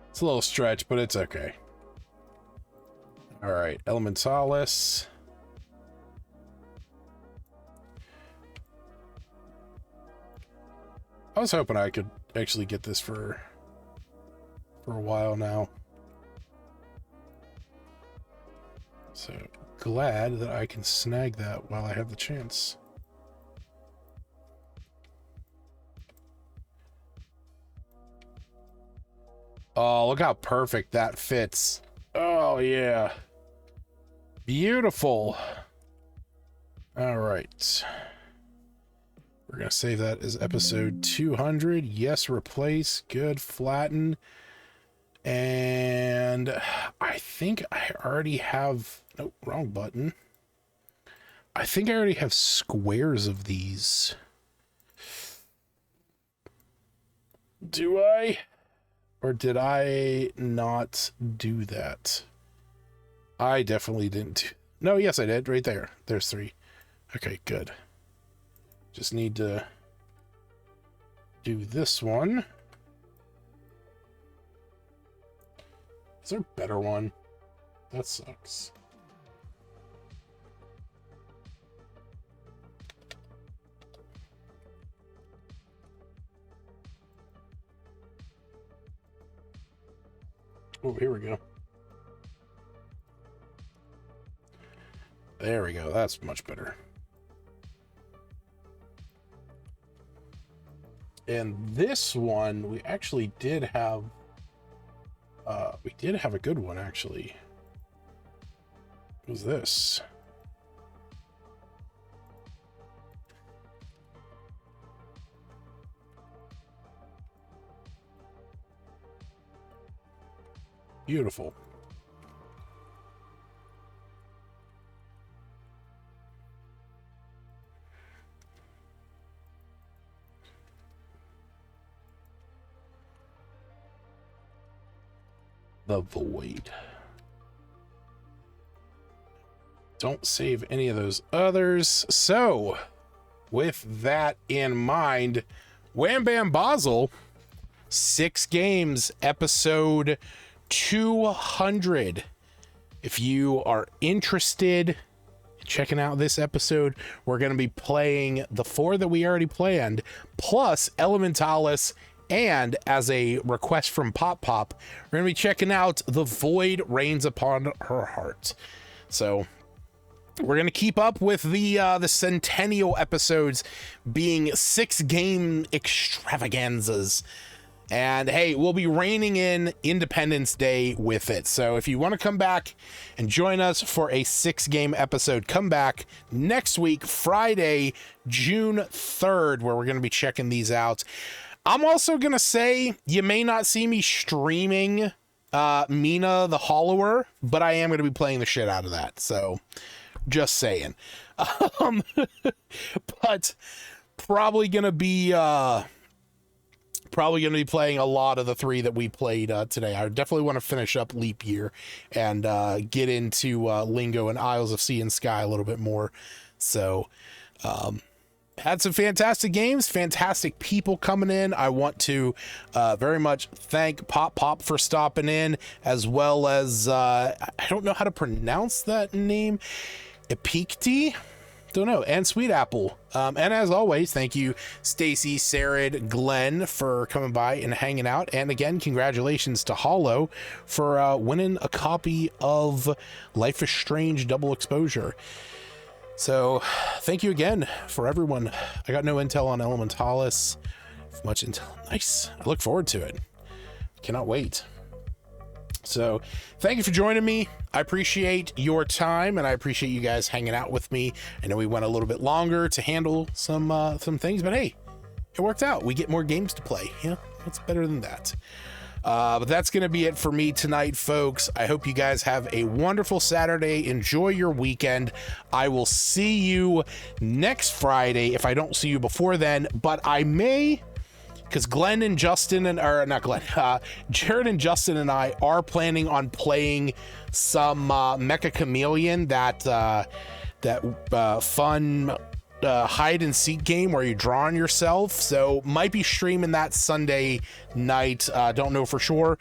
It's a little stretch, but it's okay. All right, Elementalis. I was hoping I could actually get this for a while now. So glad that I can snag that while I have the chance. Oh, look how perfect that fits. Oh, yeah. Beautiful. All right. We're going to save that as episode 200. Yes, replace. Good. Flatten. And I think I already have... Nope, wrong button. I think I already have squares of these. Do I? Or did I not do that? I definitely didn't. No, yes, I did. Right there. There's 3. Okay, good. Just need to do this one. Is there a better one? That sucks. Oh, here we go. There we go. That's much better. And this one, we actually did have... we did have a good one, actually. What was this? Beautiful. The Void. Don't save any of those others. So, with that in mind, Wham Bam Basel, 6 games, episode 200. If you are interested in checking out this episode, we're going to be playing the 4 that we already planned, plus Elementalis, and as a request from Pop Pop, we're going to be checking out The Void Reigns Upon Her Heart. So we're going to keep up with the centennial episodes being 6 game extravaganzas. And hey, we'll be reining in Independence Day with it. So if you want to come back and join us for a 6 game episode, come back next week, Friday, June 3rd, where we're going to be checking these out. I'm also going to say you may not see me streaming Mina the Hollower, but I am going to be playing the shit out of that. So just saying. But probably going to be playing a lot of the 3 that we played today. I definitely want to finish up Leap Year and get into Lingo and Isles of Sea and Sky a little bit more. So had some fantastic games, fantastic people coming in. I want to very much thank Pop Pop for stopping in, as well as I don't know how to pronounce that name, Epikti. Don't know. And Sweet Apple. And as always, thank you, Stacy, Sarid, Glenn, for coming by and hanging out. And again, congratulations to Hollow for winning a copy of Life is Strange Double Exposure. So thank you again for everyone. I got no intel on Elementalis. Much intel. Nice. I look forward to it. Cannot wait. So thank you for joining me. I appreciate your time, and I appreciate you guys hanging out with me. I know we went a little bit longer to handle some things, but hey, it worked out. We get more games to play. Yeah, what's better than that? But that's going to be it for me tonight, folks. I hope you guys have a wonderful Saturday. Enjoy your weekend. I will see you next Friday if I don't see you before then, but I may, because Glenn and Justin Jared and Justin and I are planning on playing some Mecha Chameleon, that fun hide and seek game where you draw on yourself. So might be streaming that Sunday night. Don't know for sure,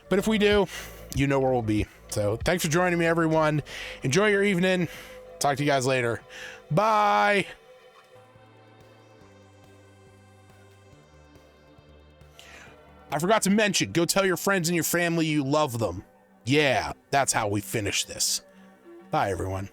but if we do, you know where we'll be. So thanks for joining me, everyone. Enjoy your evening. Talk to you guys later. Bye. I forgot to mention, go tell your friends and your family you love them. Yeah, that's how we finish this. Bye, everyone.